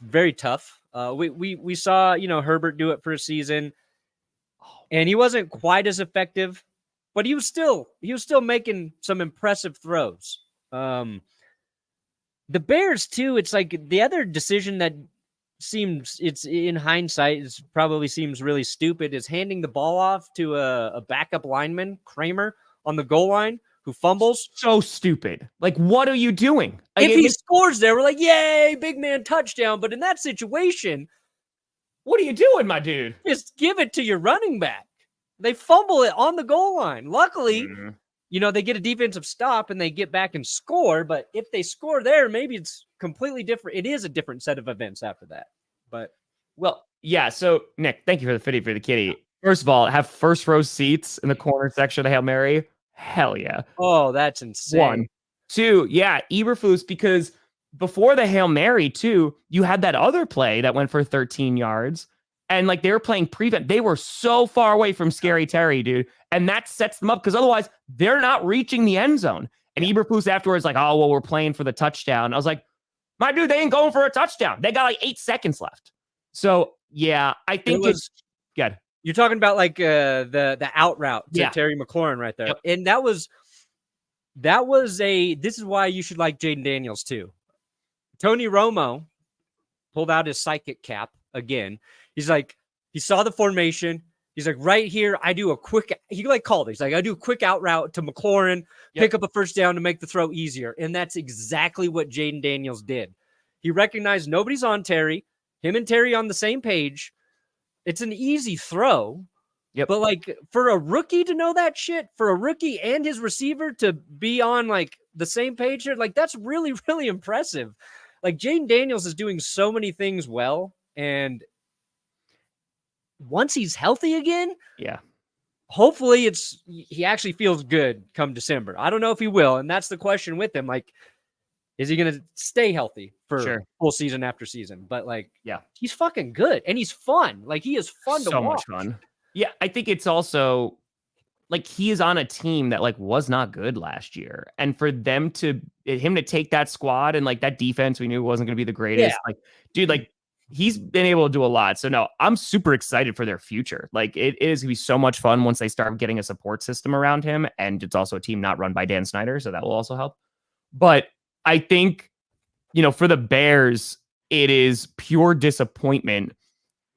very tough. We saw, Herbert do it for a season, and he wasn't quite as effective, but he was still making some impressive throws. The Bears too. It's like the other decision that it's in hindsight probably seems really stupid is handing the ball off to a backup lineman, Kramer, on the goal line, who fumbles. So stupid. Like, what are you doing? If he scores there, we're like, yay, big man touchdown. But in that situation, what are you doing, my dude? Just give it to your running back. They fumble it on the goal line. Luckily, they get a defensive stop and they get back and score. But if they score there, maybe it's completely different. It is a different set of events after that. But so Nick, thank you for the fitty for the kitty. First of all, have first row seats in the corner section of Hail Mary. Hell yeah. Oh, that's insane. 1. 2, yeah, Eberflus, because before the Hail Mary, too, you had that other play that went for 13 yards. And like they were playing prevent. They were so far away from Scary Terry, dude. And that sets them up because otherwise they're not reaching the end zone. And Eberflus afterwards, like, oh, well, we're playing for the touchdown. I was like, my dude, they ain't going for a touchdown. They got like 8 seconds left. So, yeah, I think it's good. You're talking about like the out route to Yeah. Terry McLaurin right there. Yep. And this is why you should like Jayden Daniels too. Tony Romo pulled out his psychic cap again. He's like, he saw the formation. He's like, right here, I do a quick, he like called it. He's like, I do a quick out route to McLaurin, pick up a first down to make the throw easier. And that's exactly what Jayden Daniels did. He recognized nobody's on Terry, him and Terry on the same page. It's an easy throw. Yep. But like for a rookie to know that shit, for a rookie and his receiver to be on like the same page here, like that's really, really impressive. Like Jayden Daniels is doing so many things well. And once he's healthy again, hopefully he actually feels good come December. I don't know if he will. And that's the question with him. Like, is he going to stay healthy for full season after season? But like, he's fucking good and he's fun. Like he is fun to watch. So much fun. Yeah. I think it's also like he is on a team that like was not good last year. And for him to take that squad and like that defense, we knew wasn't going to be the greatest. Like, dude, like, he's been able to do a lot. So no, I'm super excited for their future. Like it is going to be so much fun once they start getting a support system around him. And it's also a team not run by Dan Snyder. So that will also help. But I think, for the Bears, it is pure disappointment.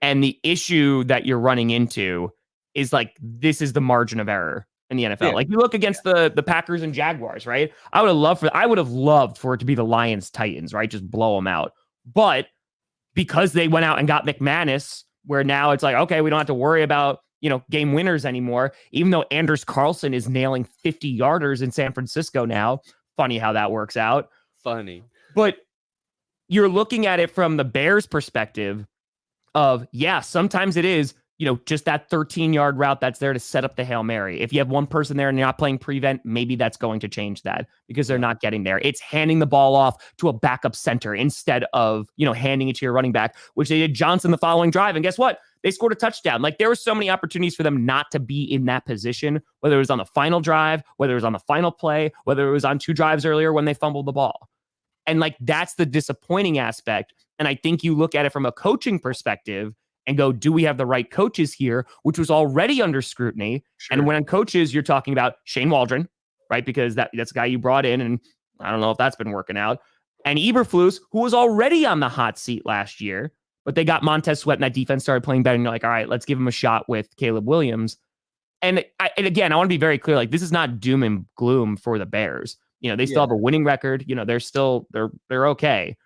And the issue that you're running into is like, this is the margin of error in the NFL. Like you look against the Packers and Jaguars, right? I would have loved for it to be the Lions Titans, right? Just blow them out. But because they went out and got McManus, where now it's like, okay, we don't have to worry about, game winners anymore, even though Anders Carlson is nailing 50-yarders in San Francisco now. Funny how that works out. Funny. But you're looking at it from the Bears' perspective of, sometimes it is, just that 13-yard route that's there to set up the Hail Mary. If you have one person there and you're not playing prevent, maybe that's going to change that because they're not getting there. It's handing the ball off to a backup center instead of, handing it to your running back, which they did Johnson the following drive. And guess what? They scored a touchdown. Like there were so many opportunities for them not to be in that position, whether it was on the final drive, whether it was on the final play, whether it was on 2 drives earlier when they fumbled the ball. And like, that's the disappointing aspect. And I think you look at it from a coaching perspective and go, do we have the right coaches here, which was already under scrutiny. Sure. And when on coaches, you're talking about Shane Waldron, right? Because that's a guy you brought in, and I don't know if that's been working out. And Eberflus, who was already on the hot seat last year, but they got Montez Sweat and that defense started playing better. And you're like, all right, let's give him a shot with Caleb Williams. And again, I want to be very clear. Like, this is not doom and gloom for the Bears. They still have a winning record. They're okay.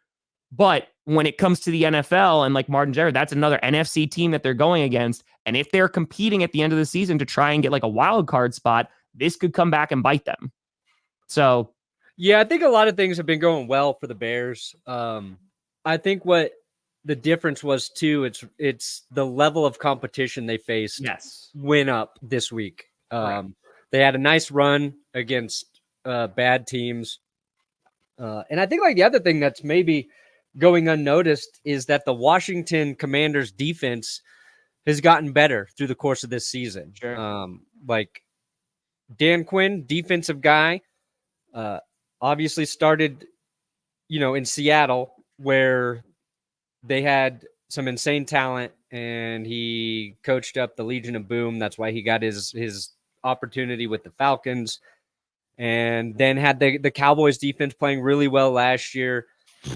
But when it comes to the NFL and like Martin Jarrett, that's another NFC team that they're going against. And if they're competing at the end of the season to try and get like a wild card spot, this could come back and bite them. So, I think a lot of things have been going well for the Bears. I think what the difference was too, it's the level of competition they faced. Went up this week. They had a nice run against bad teams. And I think like the other thing that's maybe going unnoticed is that the Washington Commanders defense has gotten better through the course of this season. Like Dan Quinn, defensive guy, obviously started, in Seattle where they had some insane talent and he coached up the Legion of Boom. That's why he got his opportunity with the Falcons, and then had the Cowboys defense playing really well last year.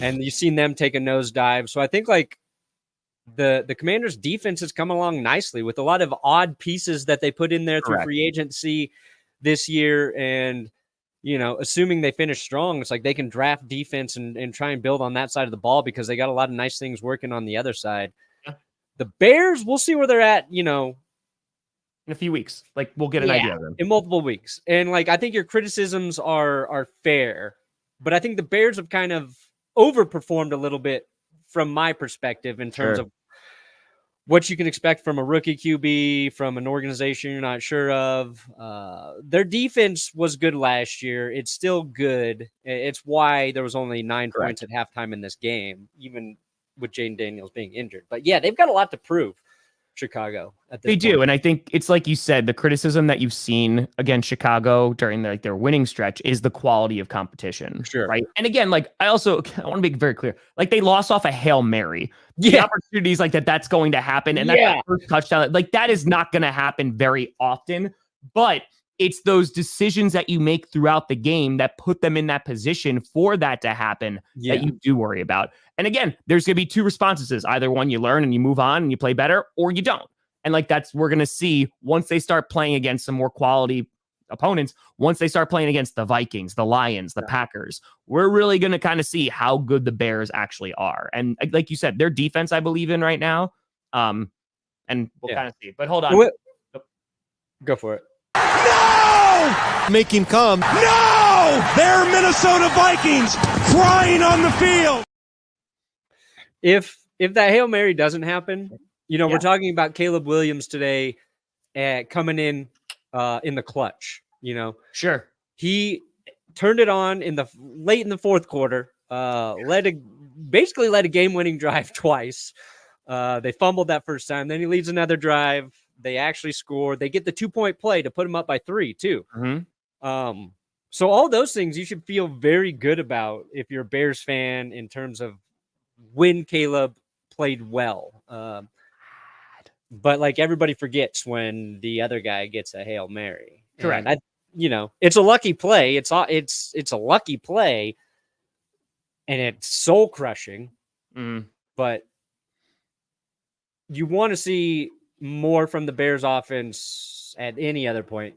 And you've seen them take a nosedive. So I think like the Commanders defense has come along nicely with a lot of odd pieces that they put in there through free agency this year. And, assuming they finish strong, it's like they can draft defense and try and build on that side of the ball because they got a lot of nice things working on the other side. The Bears, we'll see where they're at, in a few weeks. Like we'll get an idea of them in multiple weeks. And like, I think your criticisms are fair, but I think the Bears have kind of overperformed a little bit from my perspective in terms of what you can expect from a rookie QB, from an organization you're not sure of. Their defense was good last year. It's still good. It's why there was only 9 points at halftime in this game, even with Jayden Daniels being injured. But yeah, they've got a lot to prove, Chicago. They do, and I think it's like you said, the criticism that you've seen against Chicago during their winning stretch is the quality of competition, right? And again, like I want to make it very clear, like they lost off a Hail Mary. The opportunities like that's going to happen, and that first touchdown, like that is not going to happen very often. But it's those decisions that you make throughout the game that put them in that position for that to happen that you do worry about. And again, there's going to be two responses. Either one, you learn and you move on and you play better, or you don't. And like we're going to see once they start playing against some more quality opponents, once they start playing against the Vikings, the Lions, the Packers, we're really going to kind of see how good the Bears actually are. And like you said, their defense, I believe in right now. And we'll kind of see. But hold on. Go for it. No! Make him come. No! They're Minnesota Vikings crying on the field. If that Hail Mary doesn't happen, we're talking about Caleb Williams today coming in the clutch, Sure. He turned it on late in the fourth quarter, basically led a game-winning drive twice. They fumbled that first time. Then he leads another drive. They actually scored. They get the 2-point play to put him up by 3 too. Mm-hmm. So all those things you should feel very good about if you're a Bears fan in terms of when Caleb played well. But like everybody forgets when the other guy gets a Hail Mary. Correct. And it's a lucky play. It's a lucky play, and it's soul crushing. But you want to see more from the Bears offense at any other point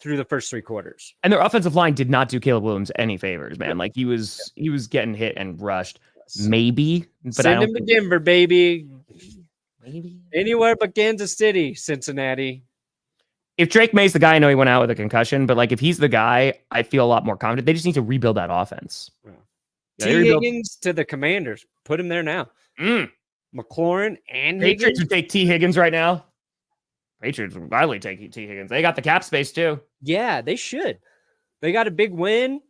through the first 3 quarters. And their offensive line did not do Caleb Williams any favors, man. Like he was getting hit and rushed. Maybe, but send him to Denver, baby. Maybe anywhere but Kansas City, Cincinnati. If Drake May's the guy, I know he went out with a concussion, but like if he's the guy, I feel a lot more confident. They just need to rebuild that offense. T. Higgins to the Commanders. Put him there now. McLaurin and Patriots Higgins would take T. Higgins right now. Patriots would gladly take T. Higgins. They got the cap space too. Yeah, they should. They got a big win.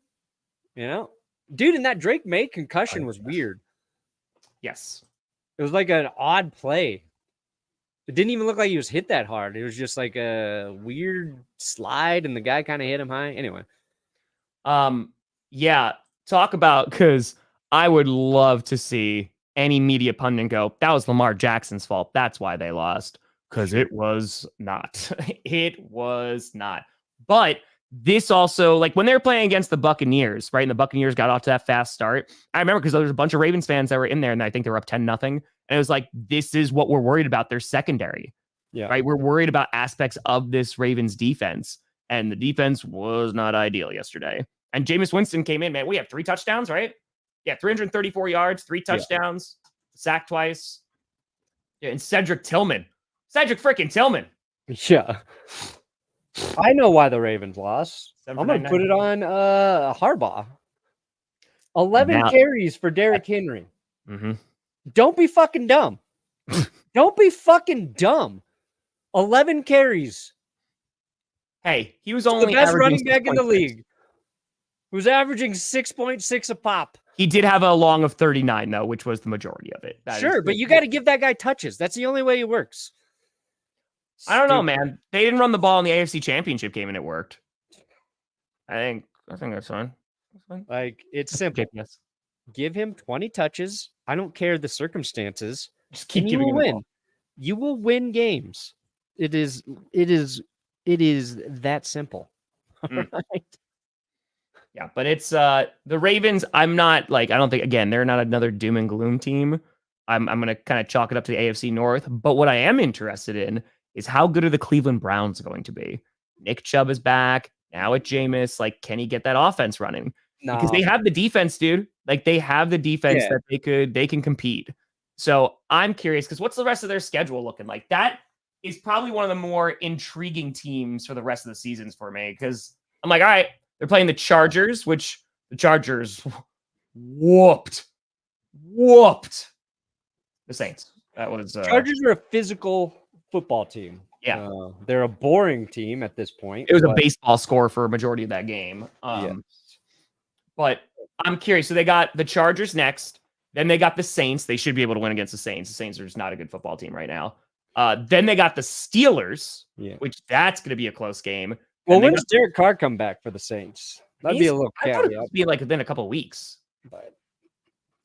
Dude, and that Drake May concussion was weird. Yes. It was like an odd play. It didn't even look like he was hit that hard. It was just like a weird slide, and the guy kind of hit him high. Anyway. Talk about, because I would love to see any media pundit go, that was Lamar Jackson's fault. That's why they lost. Because it was not. It was not. But this also, like when they were playing against the Buccaneers, right? And the Buccaneers got off to that fast start. I remember because there was a bunch of Ravens fans that were in there, and I think they were up 10-0. And it was like, this is what we're worried about. Their secondary. Yeah. Right. We're worried about aspects of this Ravens defense. And the defense was not ideal yesterday. And Jameis Winston came in, man. We have 3 touchdowns, right? Yeah, 334 yards, 3 touchdowns, sacked twice. Yeah, and Cedric freaking Tillman. Yeah. I know why the Ravens lost. I'm going to put it on Harbaugh. 11 carries for Derrick Henry. Mm-hmm. Don't be fucking dumb. Don't be fucking dumb. 11 carries. Hey, he was only the best running back in the league. He was averaging 6.6 a pop. He did have a long of 39, though, which was the majority of it. Sure, but you got to give that guy touches. That's the only way it works. I don't know, man. They didn't run the ball in the AFC Championship game, and it worked. I think that's fine. Like, it's simple. Yes. Give him 20 touches. I don't care the circumstances. Just keep giving him the ball. You will win games. It is that simple. Right? Yeah, but it's the Ravens. I don't think, again, they're not another doom and gloom team. I'm going to kind of chalk it up to the AFC North. But what I am interested in is how good are the Cleveland Browns going to be? Nick Chubb is back. Now at Jameis, like, can he get that offense running? No. Because they have the defense, dude. Like, they have the defense that they can compete. So I'm curious, because what's the rest of their schedule looking like? That is probably one of the more intriguing teams for the rest of the seasons for me, because I'm like, all right, they're playing the Chargers, which the Chargers whooped the Saints. That was Chargers are a physical football team. Yeah. They're a boring team at this point. It was a baseball score for a majority of that game. Yeah. But I'm curious. So they got the Chargers next. Then they got the Saints. They should be able to win against the Saints. The Saints are just not a good football team right now. Then they got the Steelers, which that's going to be a close game. Well, when does Derek Carr come back for the Saints? That'd be a little caveat. I thought it would be like within a couple of weeks. But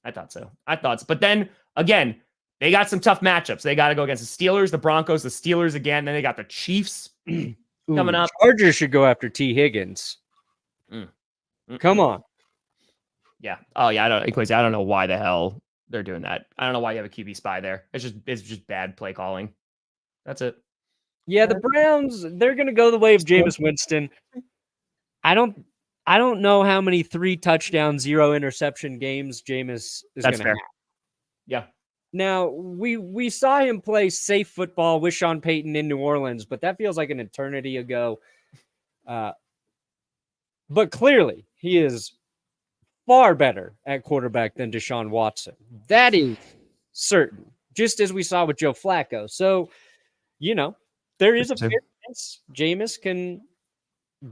I thought so. But then again, they got some tough matchups. They got to go against the Steelers, the Broncos, the Steelers again. Then they got the Chiefs coming up. Chargers should go after T. Higgins. Come on. Yeah. Oh yeah. I don't know why the hell they're doing that. I don't know why you have a QB spy there. It's just bad play calling. That's it. Yeah, the Browns, they're gonna go the way of Jameis Winston. I don't know how many 3 touchdown, 0 interception games Jameis is gonna have. Yeah. Now we saw him play safe football with Sean Payton in New Orleans, but that feels like an eternity ago. But clearly he is far better at quarterback than Deshaun Watson. That is certain, just as we saw with Joe Flacco. So, there is a fair chance Jameis can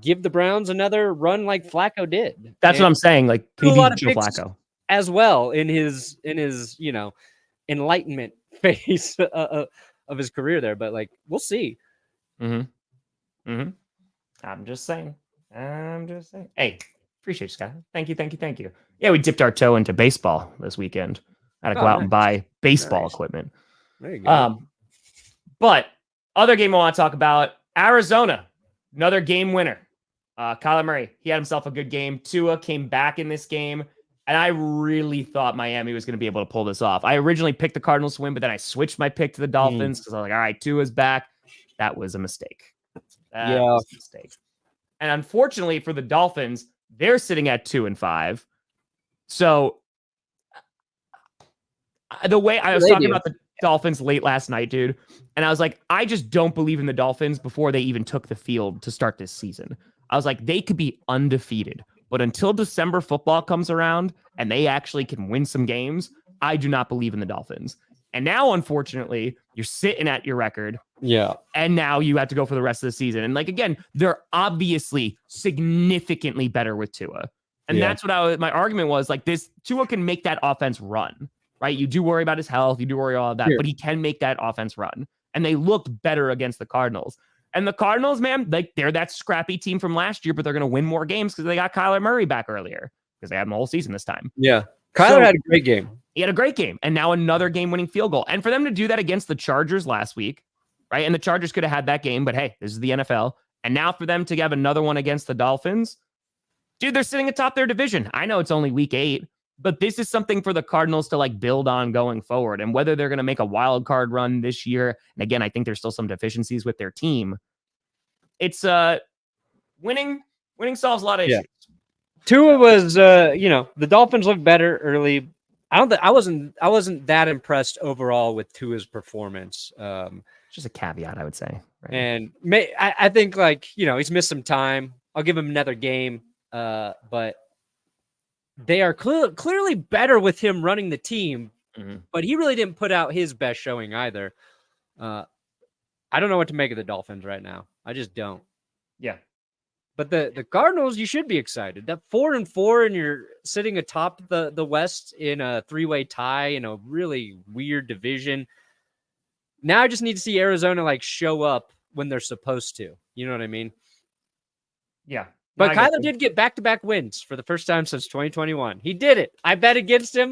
give the Browns another run like Flacco did. That's what I'm saying. Like, can he beat Joe Flacco as well in his enlightenment phase of his career there? But we'll see. I'm just saying. Hey, appreciate you, Scott. Thank you. Yeah, we dipped our toe into baseball this weekend. I had to go out and buy baseball equipment. There you go. But other game I want to talk about, Arizona, another game winner. Kyler Murray, he had himself a good game. Tua came back in this game, and I really thought Miami was going to be able to pull this off. I originally picked the Cardinals to win, but then I switched my pick to the Dolphins because I was like, all right, Tua's back. That was a mistake. And unfortunately for the Dolphins, they're sitting at 2-5. So the way I was talking about the Dolphins late last night, dude, and I was like, I just don't believe in the Dolphins before they even took the field to start this season. I was like, they could be undefeated, but until December football comes around and they actually can win some games, I do not believe in the Dolphins. And now, unfortunately, you're sitting at your record. Yeah. And now you have to go for the rest of the season. And again, they're obviously significantly better with Tua. And that's what my argument was. This Tua can make that offense run, right? You do worry about his health. You do worry all of that, but he can make that offense run. And they looked better against the Cardinals. And the Cardinals, man, they're that scrappy team from last year, but they're going to win more games because they got Kyler Murray back earlier because they had him the whole season this time. Yeah. Kyler had a great game. He had a great game. And now another game-winning field goal. And for them to do that against the Chargers last week, right? And the Chargers could have had that game, but hey, this is the NFL. And now for them to have another one against the Dolphins, dude, they're sitting atop their division. I know it's only week 8, but this is something for the Cardinals to build on going forward. And whether they're going to make a wild card run this year, and again, I think there's still some deficiencies with their team. It's winning solves a lot of issues. Tua was, the Dolphins looked better early. I wasn't that impressed overall with Tua's performance. Just a caveat, I would say. Right? And I think he's missed some time. I'll give him another game. But they are clearly better with him running the team. But he really didn't put out his best showing either. I don't know what to make of the Dolphins right now. I just don't. Yeah. But the Cardinals, you should be excited. That 4-4, and you're sitting atop the West in a 3-way tie in a really weird division. Now I just need to see Arizona show up when they're supposed to. You know what I mean? Yeah. But Kyler did get back-to-back wins for the first time since 2021. He did it. I bet against him,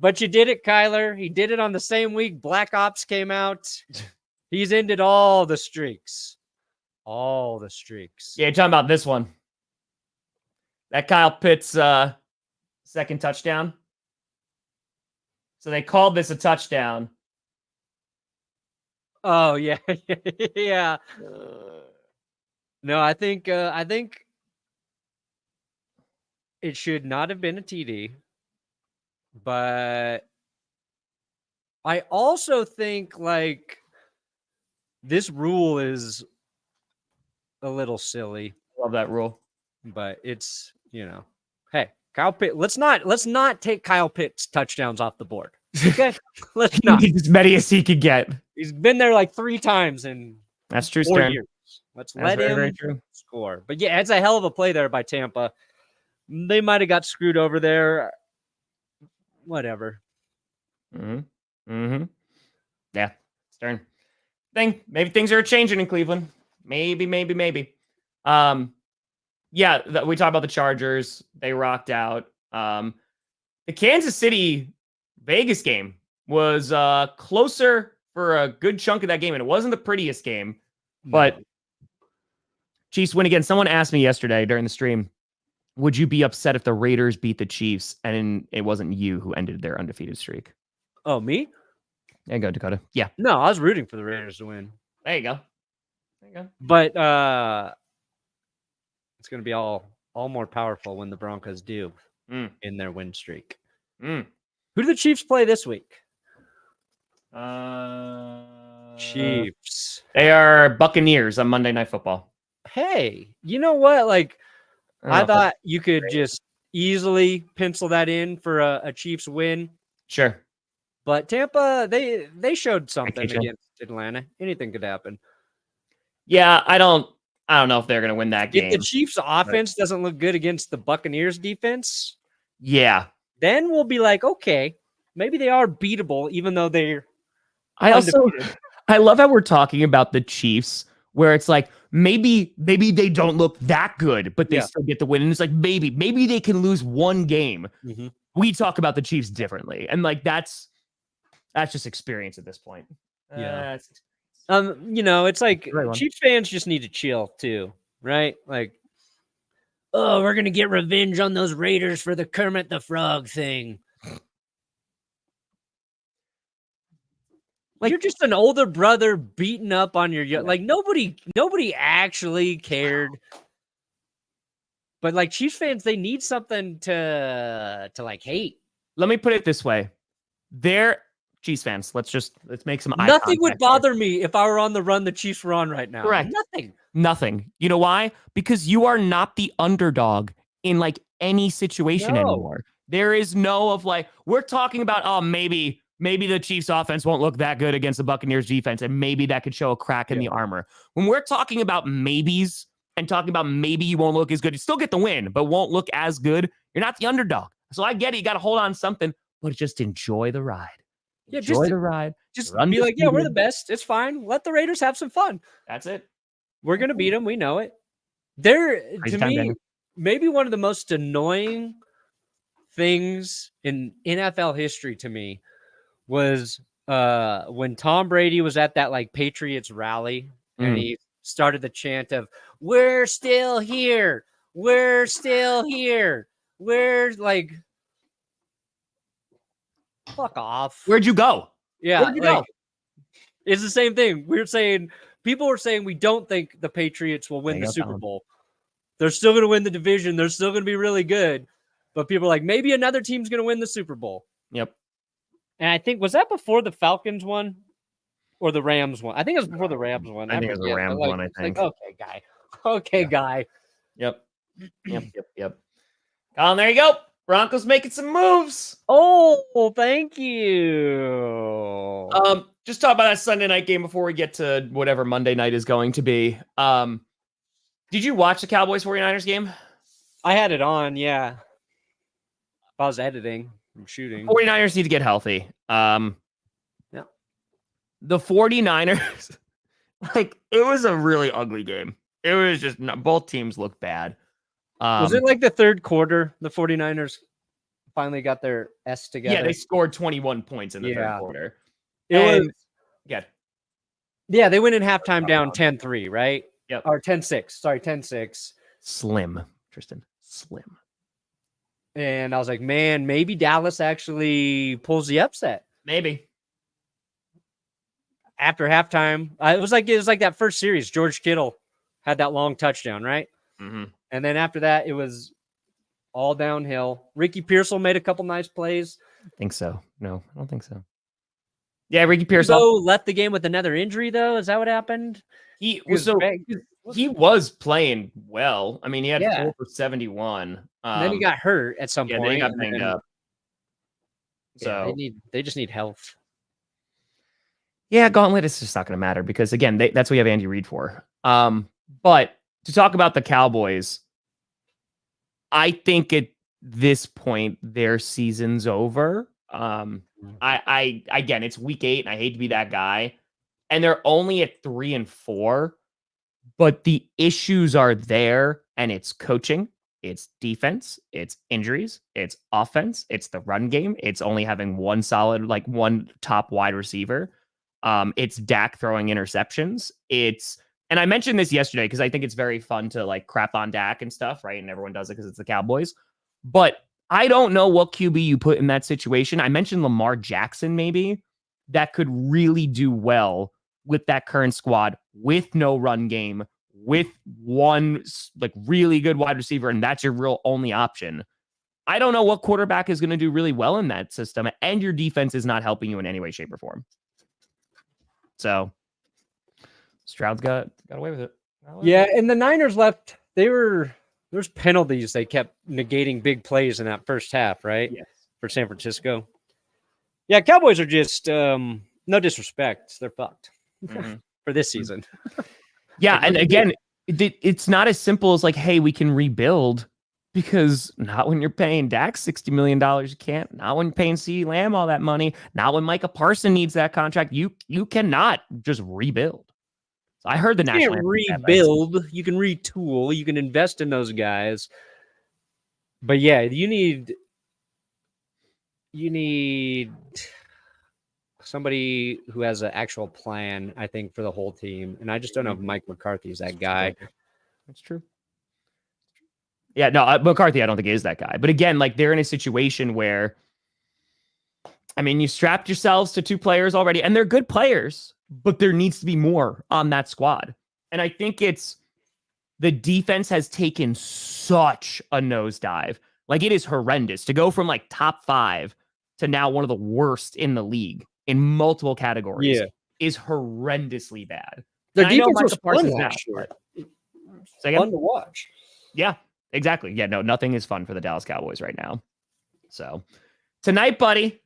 but you did it, Kyler. He did it on the same week Black Ops came out. He's ended all the streaks. All the streaks. Yeah, you're talking about this one. That Kyle Pitts second touchdown. So they called this a touchdown. Oh, yeah. Yeah. No, I think it should not have been a TD. But I also think this rule is a little silly. Love that rule. But it's, hey, Kyle Pitts, let's not take Kyle Pitts touchdowns off the board. Okay, let's not. As many as he could get. He's been there like 3 times in That's true, 4 Stern. years. Let's That's let very, him very true. score. But yeah, it's a hell of a play there by Tampa. They might have got screwed over there. Whatever. Yeah, Stern. Maybe things are changing in Cleveland. Maybe. Yeah, we talked about the Chargers. They rocked out. The Kansas City Vegas game was closer for a good chunk of that game, and it wasn't the prettiest game, but Chiefs win again. Someone asked me yesterday during the stream, would you be upset if the Raiders beat the Chiefs and it wasn't you who ended their undefeated streak? Oh, me? There you go, Dakota. Yeah. No, I was rooting for the Raiders to win. There you go. But it's going to be all more powerful when the Broncos do in their win streak. Who do the Chiefs play this week? Chiefs. They are Buccaneers on Monday Night Football. Hey, you know what? Like, I thought you could just easily pencil that in for a Chiefs win. Sure. But Tampa, they showed something against Atlanta. Anything could happen. Yeah, I don't know if they're going to win that game. If the Chiefs' offense doesn't look good against the Buccaneers' defense, yeah, then we'll be like, okay, maybe they are beatable, even though they're undefeated. I love how we're talking about the Chiefs, where it's like maybe they don't look that good, but they still get the win. And it's like maybe they can lose one game. Mm-hmm. We talk about the Chiefs differently, and like that's just experience at this point. Yeah. It's like Chiefs fans just need to chill too, right? Like, oh, we're gonna get revenge on those Raiders for the Kermit the Frog thing. Like, you're just an older brother beating up on your like nobody actually cared. But like Chiefs fans, they need something to like hate. Let me put it this way. They're Chiefs fans. Let's make some eye Nothing would contact bother me if I were on the run the Chiefs were on right now. Correct. Nothing. You know why? Because you are not the underdog in like any situation anymore. There is no of like, we're talking about, maybe the Chiefs offense won't look that good against the Buccaneers defense, and maybe that could show a crack in the armor. When we're talking about maybes and talking about maybe you won't look as good, you still get the win, but won't look as good. You're not the underdog. So I get it. You got to hold on to something, but just enjoy the ride. Enjoy the ride. Just be like, yeah, we're the best. It's fine. Let the Raiders have some fun. That's it. We're going to beat them. We know it. They're, to me, maybe one of the most annoying things in NFL history to me was when Tom Brady was at that like Patriots rally and he started the chant of, we're still here. We're still here. We're like, fuck off. Where'd you go? Yeah. Where'd you go? It's the same thing. People were saying we don't think the Patriots will win the Super Bowl. They're still going to win the division. They're still going to be really good. But people are like, maybe another team's going to win the Super Bowl. Yep. And I think, was that before the Falcons won or the Rams won? I think it was before the Rams won. I think it was the Rams one, I think. Like, okay, guy. Okay, guy. Yep. Colin, there you go. Broncos making some moves. Oh, thank you. Just talk about that Sunday night game before we get to whatever Monday night is going to be. Did you watch the Cowboys 49ers game? I had it on, yeah. I was editing from shooting. 49ers need to get healthy. The 49ers, like, it was a really ugly game. It was just both teams looked bad. Was it like the third quarter? The 49ers finally got their S together. Yeah, they scored 21 points in the third quarter. It was good. Yeah, they went in halftime down 10-3, right? Yep. Or 10-6. Sorry, 10-6. Slim, Tristan. Slim. And I was like, man, maybe Dallas actually pulls the upset. Maybe. After halftime, it was like that first series. George Kittle had that long touchdown, right? Mm-hmm. And then after that, it was all downhill. Ricky Pearsall made a couple nice plays. I think so. No, I don't think so. Yeah, Ricky Pearsall left the game with another injury, though. Is that what happened? He was playing well. I mean, he had 4 for 71. Then he got hurt at some point. Then he got banged up. So they just need health. Yeah, Gauntlet is just not going to matter because, again, that's what you have Andy Reid for. But to talk about the Cowboys, I think at this point, their season's over. Again, it's week 8, and I hate to be that guy. And they're only at 3-4, but the issues are there, and it's coaching, it's defense, it's injuries, it's offense, it's the run game. It's only having one top wide receiver. It's Dak throwing interceptions. And I mentioned this yesterday because I think it's very fun to like crap on Dak and stuff, right? And everyone does it because it's the Cowboys. But I don't know what QB you put in that situation. I mentioned Lamar Jackson, maybe, that could really do well with that current squad, with no run game, with one like really good wide receiver, and that's your real only option. I don't know what quarterback is going to do really well in that system, and your defense is not helping you in any way, shape, or form. So Stroud's got away with it. Yeah, and the Niners left. There's penalties. They kept negating big plays in that first half, right? Yes. For San Francisco. Yeah, Cowboys are just no disrespect. They're fucked for this season. Yeah, and again, it's not as simple as like, hey, we can rebuild, because not when you're paying Dak $60 million, you can't. Not when you're paying CeeDee Lamb all that money. Not when Micah Parsons needs that contract. You cannot just rebuild. So I heard the national anthem. You can't rebuild. You can retool. You can invest in those guys. But yeah, you need somebody who has an actual plan, I think, for the whole team. And I just don't know if Mike McCarthy is that guy. That's true. Yeah, no, McCarthy, I don't think is that guy. But again, like, they're in a situation where, I mean, you strapped yourselves to 2 players already, and they're good players, but there needs to be more on that squad. And I think it's the defense has taken such a nosedive. Like, it is horrendous to go from like top 5 to now one of the worst in the league in multiple categories. Yeah. Is horrendously bad. Their defense was fun last year. Fun to watch. Yeah, exactly. Yeah, no, nothing is fun for the Dallas Cowboys right now. So tonight, buddy,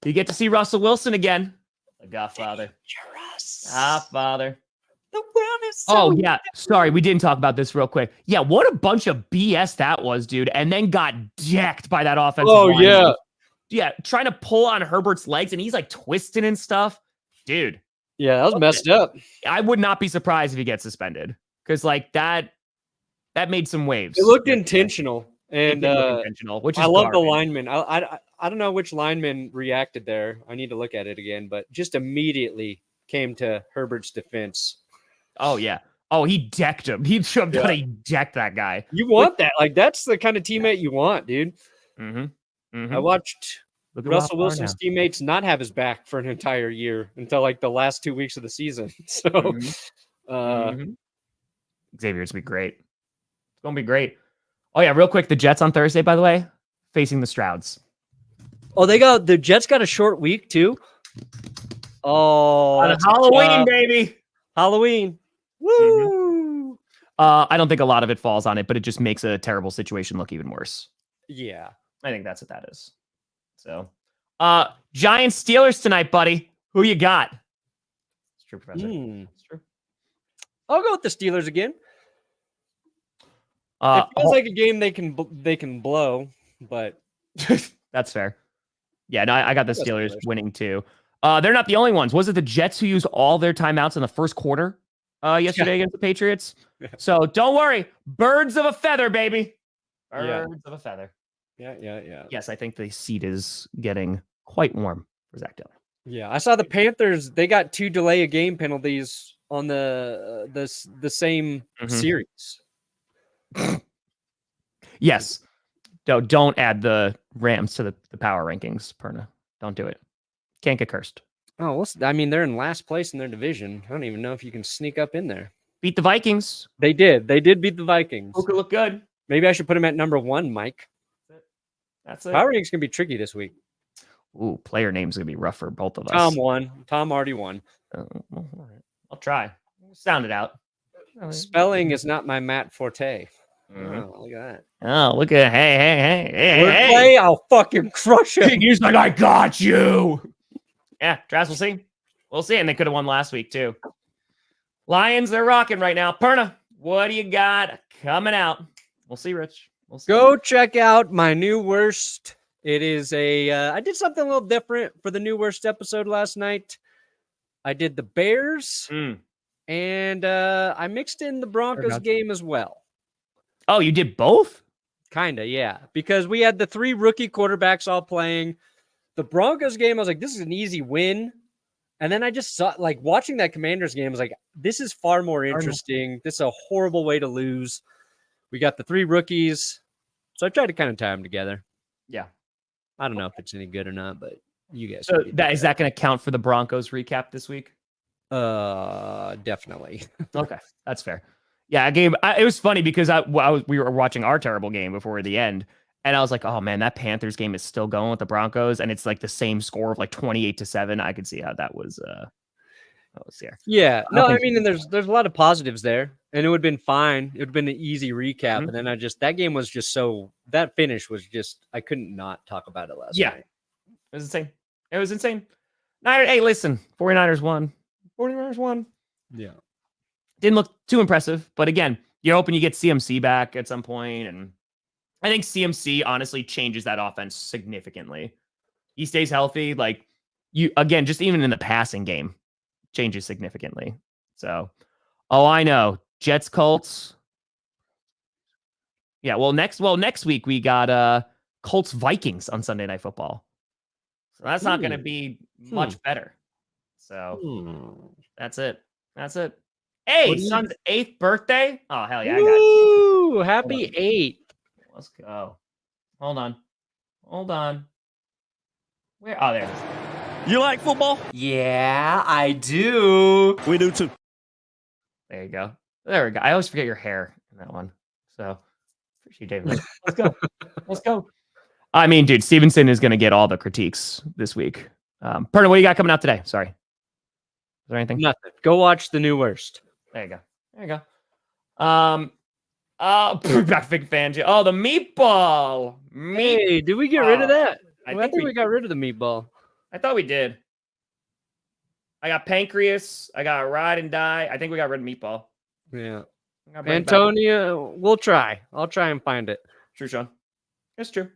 you get to see Russell Wilson again. The Godfather. Godfather. The world is so Oh, yeah. Sorry, we didn't talk about this real quick. Yeah, what a bunch of BS that was, dude. And then got decked by that offensive line. Yeah. Yeah, trying to pull on Herbert's legs, and he's like twisting and stuff. Dude. Yeah, that was messed up. I would not be surprised if he gets suspended, because like that made some waves. It looked intentional. And intentional, which is I love garbage. the lineman. I don't know which lineman reacted there. I need to look at it again, but just immediately came to Herbert's defense. Oh, yeah. Oh, he decked him. He decked that guy. You want that. Like, that's the kind of teammate you want, dude. Mm-hmm. Mm-hmm. I watched Russell Wilson's teammates not have his back for an entire year until like the last 2 weeks of the season. So Xavier, it's going to be great. It's going to be great. Oh, yeah, real quick. The Jets on Thursday, by the way, facing the Strouds. Oh, the Jets got a short week too. Oh, on Halloween, baby. Halloween. Woo! I don't think a lot of it falls on it, but it just makes a terrible situation look even worse. Yeah. I think that's what that is. So, Giants Steelers tonight, buddy. Who you got? It's true, Professor. It's true. I'll go with the Steelers again. It feels like a game they can blow, but that's fair. Yeah, no, I got the Steelers winning too. They're not the only ones. Was it the Jets who used all their timeouts in the first quarter yesterday against the Patriots? Yeah. So don't worry, birds of a feather, baby. Birds of a feather. Yeah. Yes, I think the seat is getting quite warm for Zach Taylor. Yeah, I saw the Panthers. They got 2 delay a game penalties on the same series. Yes. Don't add the Rams to the power rankings, Perna. Don't do it. Can't get cursed. Oh, I mean, they're in last place in their division. I don't even know if you can sneak up in there. Beat the Vikings. They did. They did beat the Vikings. Who could look good? Maybe I should put them at number 1, Mike. That's it. Power rankings can be tricky this week. Ooh, player names going to be rough for both of us. Tom won. Tom already won. All right. I'll try. Sound it out. Spelling is not my Matt forte. Oh, look at that. Oh, look at hey. Wordplay, I'll fucking crush him. He's like, I got you. Yeah, Travis, we'll see. We'll see. And they could have won last week, too. Lions, they're rocking right now. Perna, what do you got coming out? We'll see, Rich. We'll see. Go check out my new worst. It is I did something a little different for the new worst episode last night. I did the Bears, and I mixed in the Broncos game as well. Oh, you did both? Kind of, yeah. Because we had the 3 rookie quarterbacks all playing. The Broncos game, I was like, this is an easy win. And then I just saw, like, watching that Commanders game, I was like, this is far more interesting. This is a horrible way to lose. We got the 3 rookies. So I tried to kind of tie them together. Yeah. I don't know if it's any good or not, but you guys. So is that going to count for the Broncos recap this week? Definitely. Okay, that's fair. Yeah, it was funny because we were watching our terrible game before the end, and I was like, oh man, that Panthers game is still going with the Broncos, and it's like the same score of like 28-7. I could see how that was there. Yeah. No, I mean, and there's a lot of positives there, and it would have been fine. It would have been an easy recap, and then that game was just that finish was just, I couldn't not talk about it last night. It was insane. It was insane. Hey, listen, 49ers won. 49ers won. Yeah. Didn't look too impressive, but again, you're hoping you get CMC back at some point, and I think CMC honestly changes that offense significantly. He stays healthy, like just even in the passing game, changes significantly. So, I know Jets Colts. Yeah, next week we got Colts Vikings on Sunday Night Football. So that's not going to be much better. So that's it. Hey, son's 8th birthday. Oh, hell yeah. Ooh, happy 8th. Let's go. Hold on. Where? Oh, there it is. You like football? Yeah, I do. We do too. There you go. There we go. I always forget your hair in that one. So appreciate David. Let's go. I mean, dude, Stevenson is going to get all the critiques this week. Perna, what do you got coming out today? Sorry. Is there anything? Nothing. Go watch the new worst. There you go. Big fan. Oh, the meatball. Hey, did we get rid of that? I think we got rid of the meatball. I thought we did. I got pancreas. I got ride and die. I think we got rid of meatball. Yeah. Antonio, we'll try. I'll try and find it. True, Sean. It's true.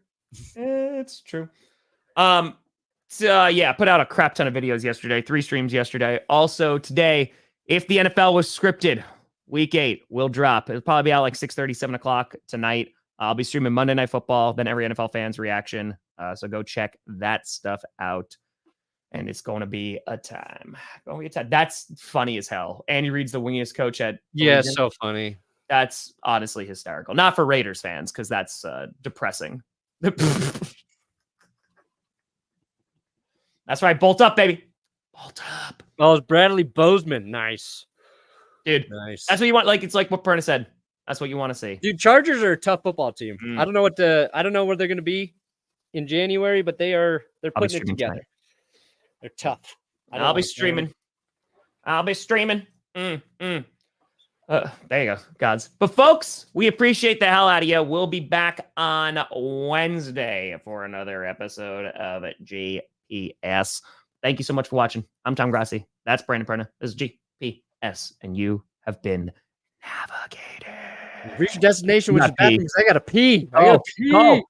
It's true. So, put out a crap ton of videos yesterday. 3 streams yesterday. Also today, if the NFL was scripted, week 8 will drop. It'll probably be out like 6:30, 7 o'clock tonight. I'll be streaming Monday Night Football, then every NFL fan's reaction. So go check that stuff out. And it's going to be a time. That's funny as hell. Andy Reid's the wingiest coach at. Yeah, so funny. That's honestly hysterical. Not for Raiders fans, because that's depressing. That's right. Bolt up, baby. Bolt up. Oh, it's Bradley Bozeman. Nice. Dude, nice. That's what you want. Like, it's like what Perna said. That's what you want to see. Dude, Chargers are a tough football team. I don't know where they're going to be in January, but they're putting it together. Tonight. They're tough. I'll be streaming. There you go, gods. But folks, we appreciate the hell out of you. We'll be back on Wednesday for another episode of GPS. Thank you so much for watching. I'm Tom Grossi. That's Brandon Perna. This is GPS, and you have been navigated. Reach your destination, which is bad because I gotta pee. I gotta pee.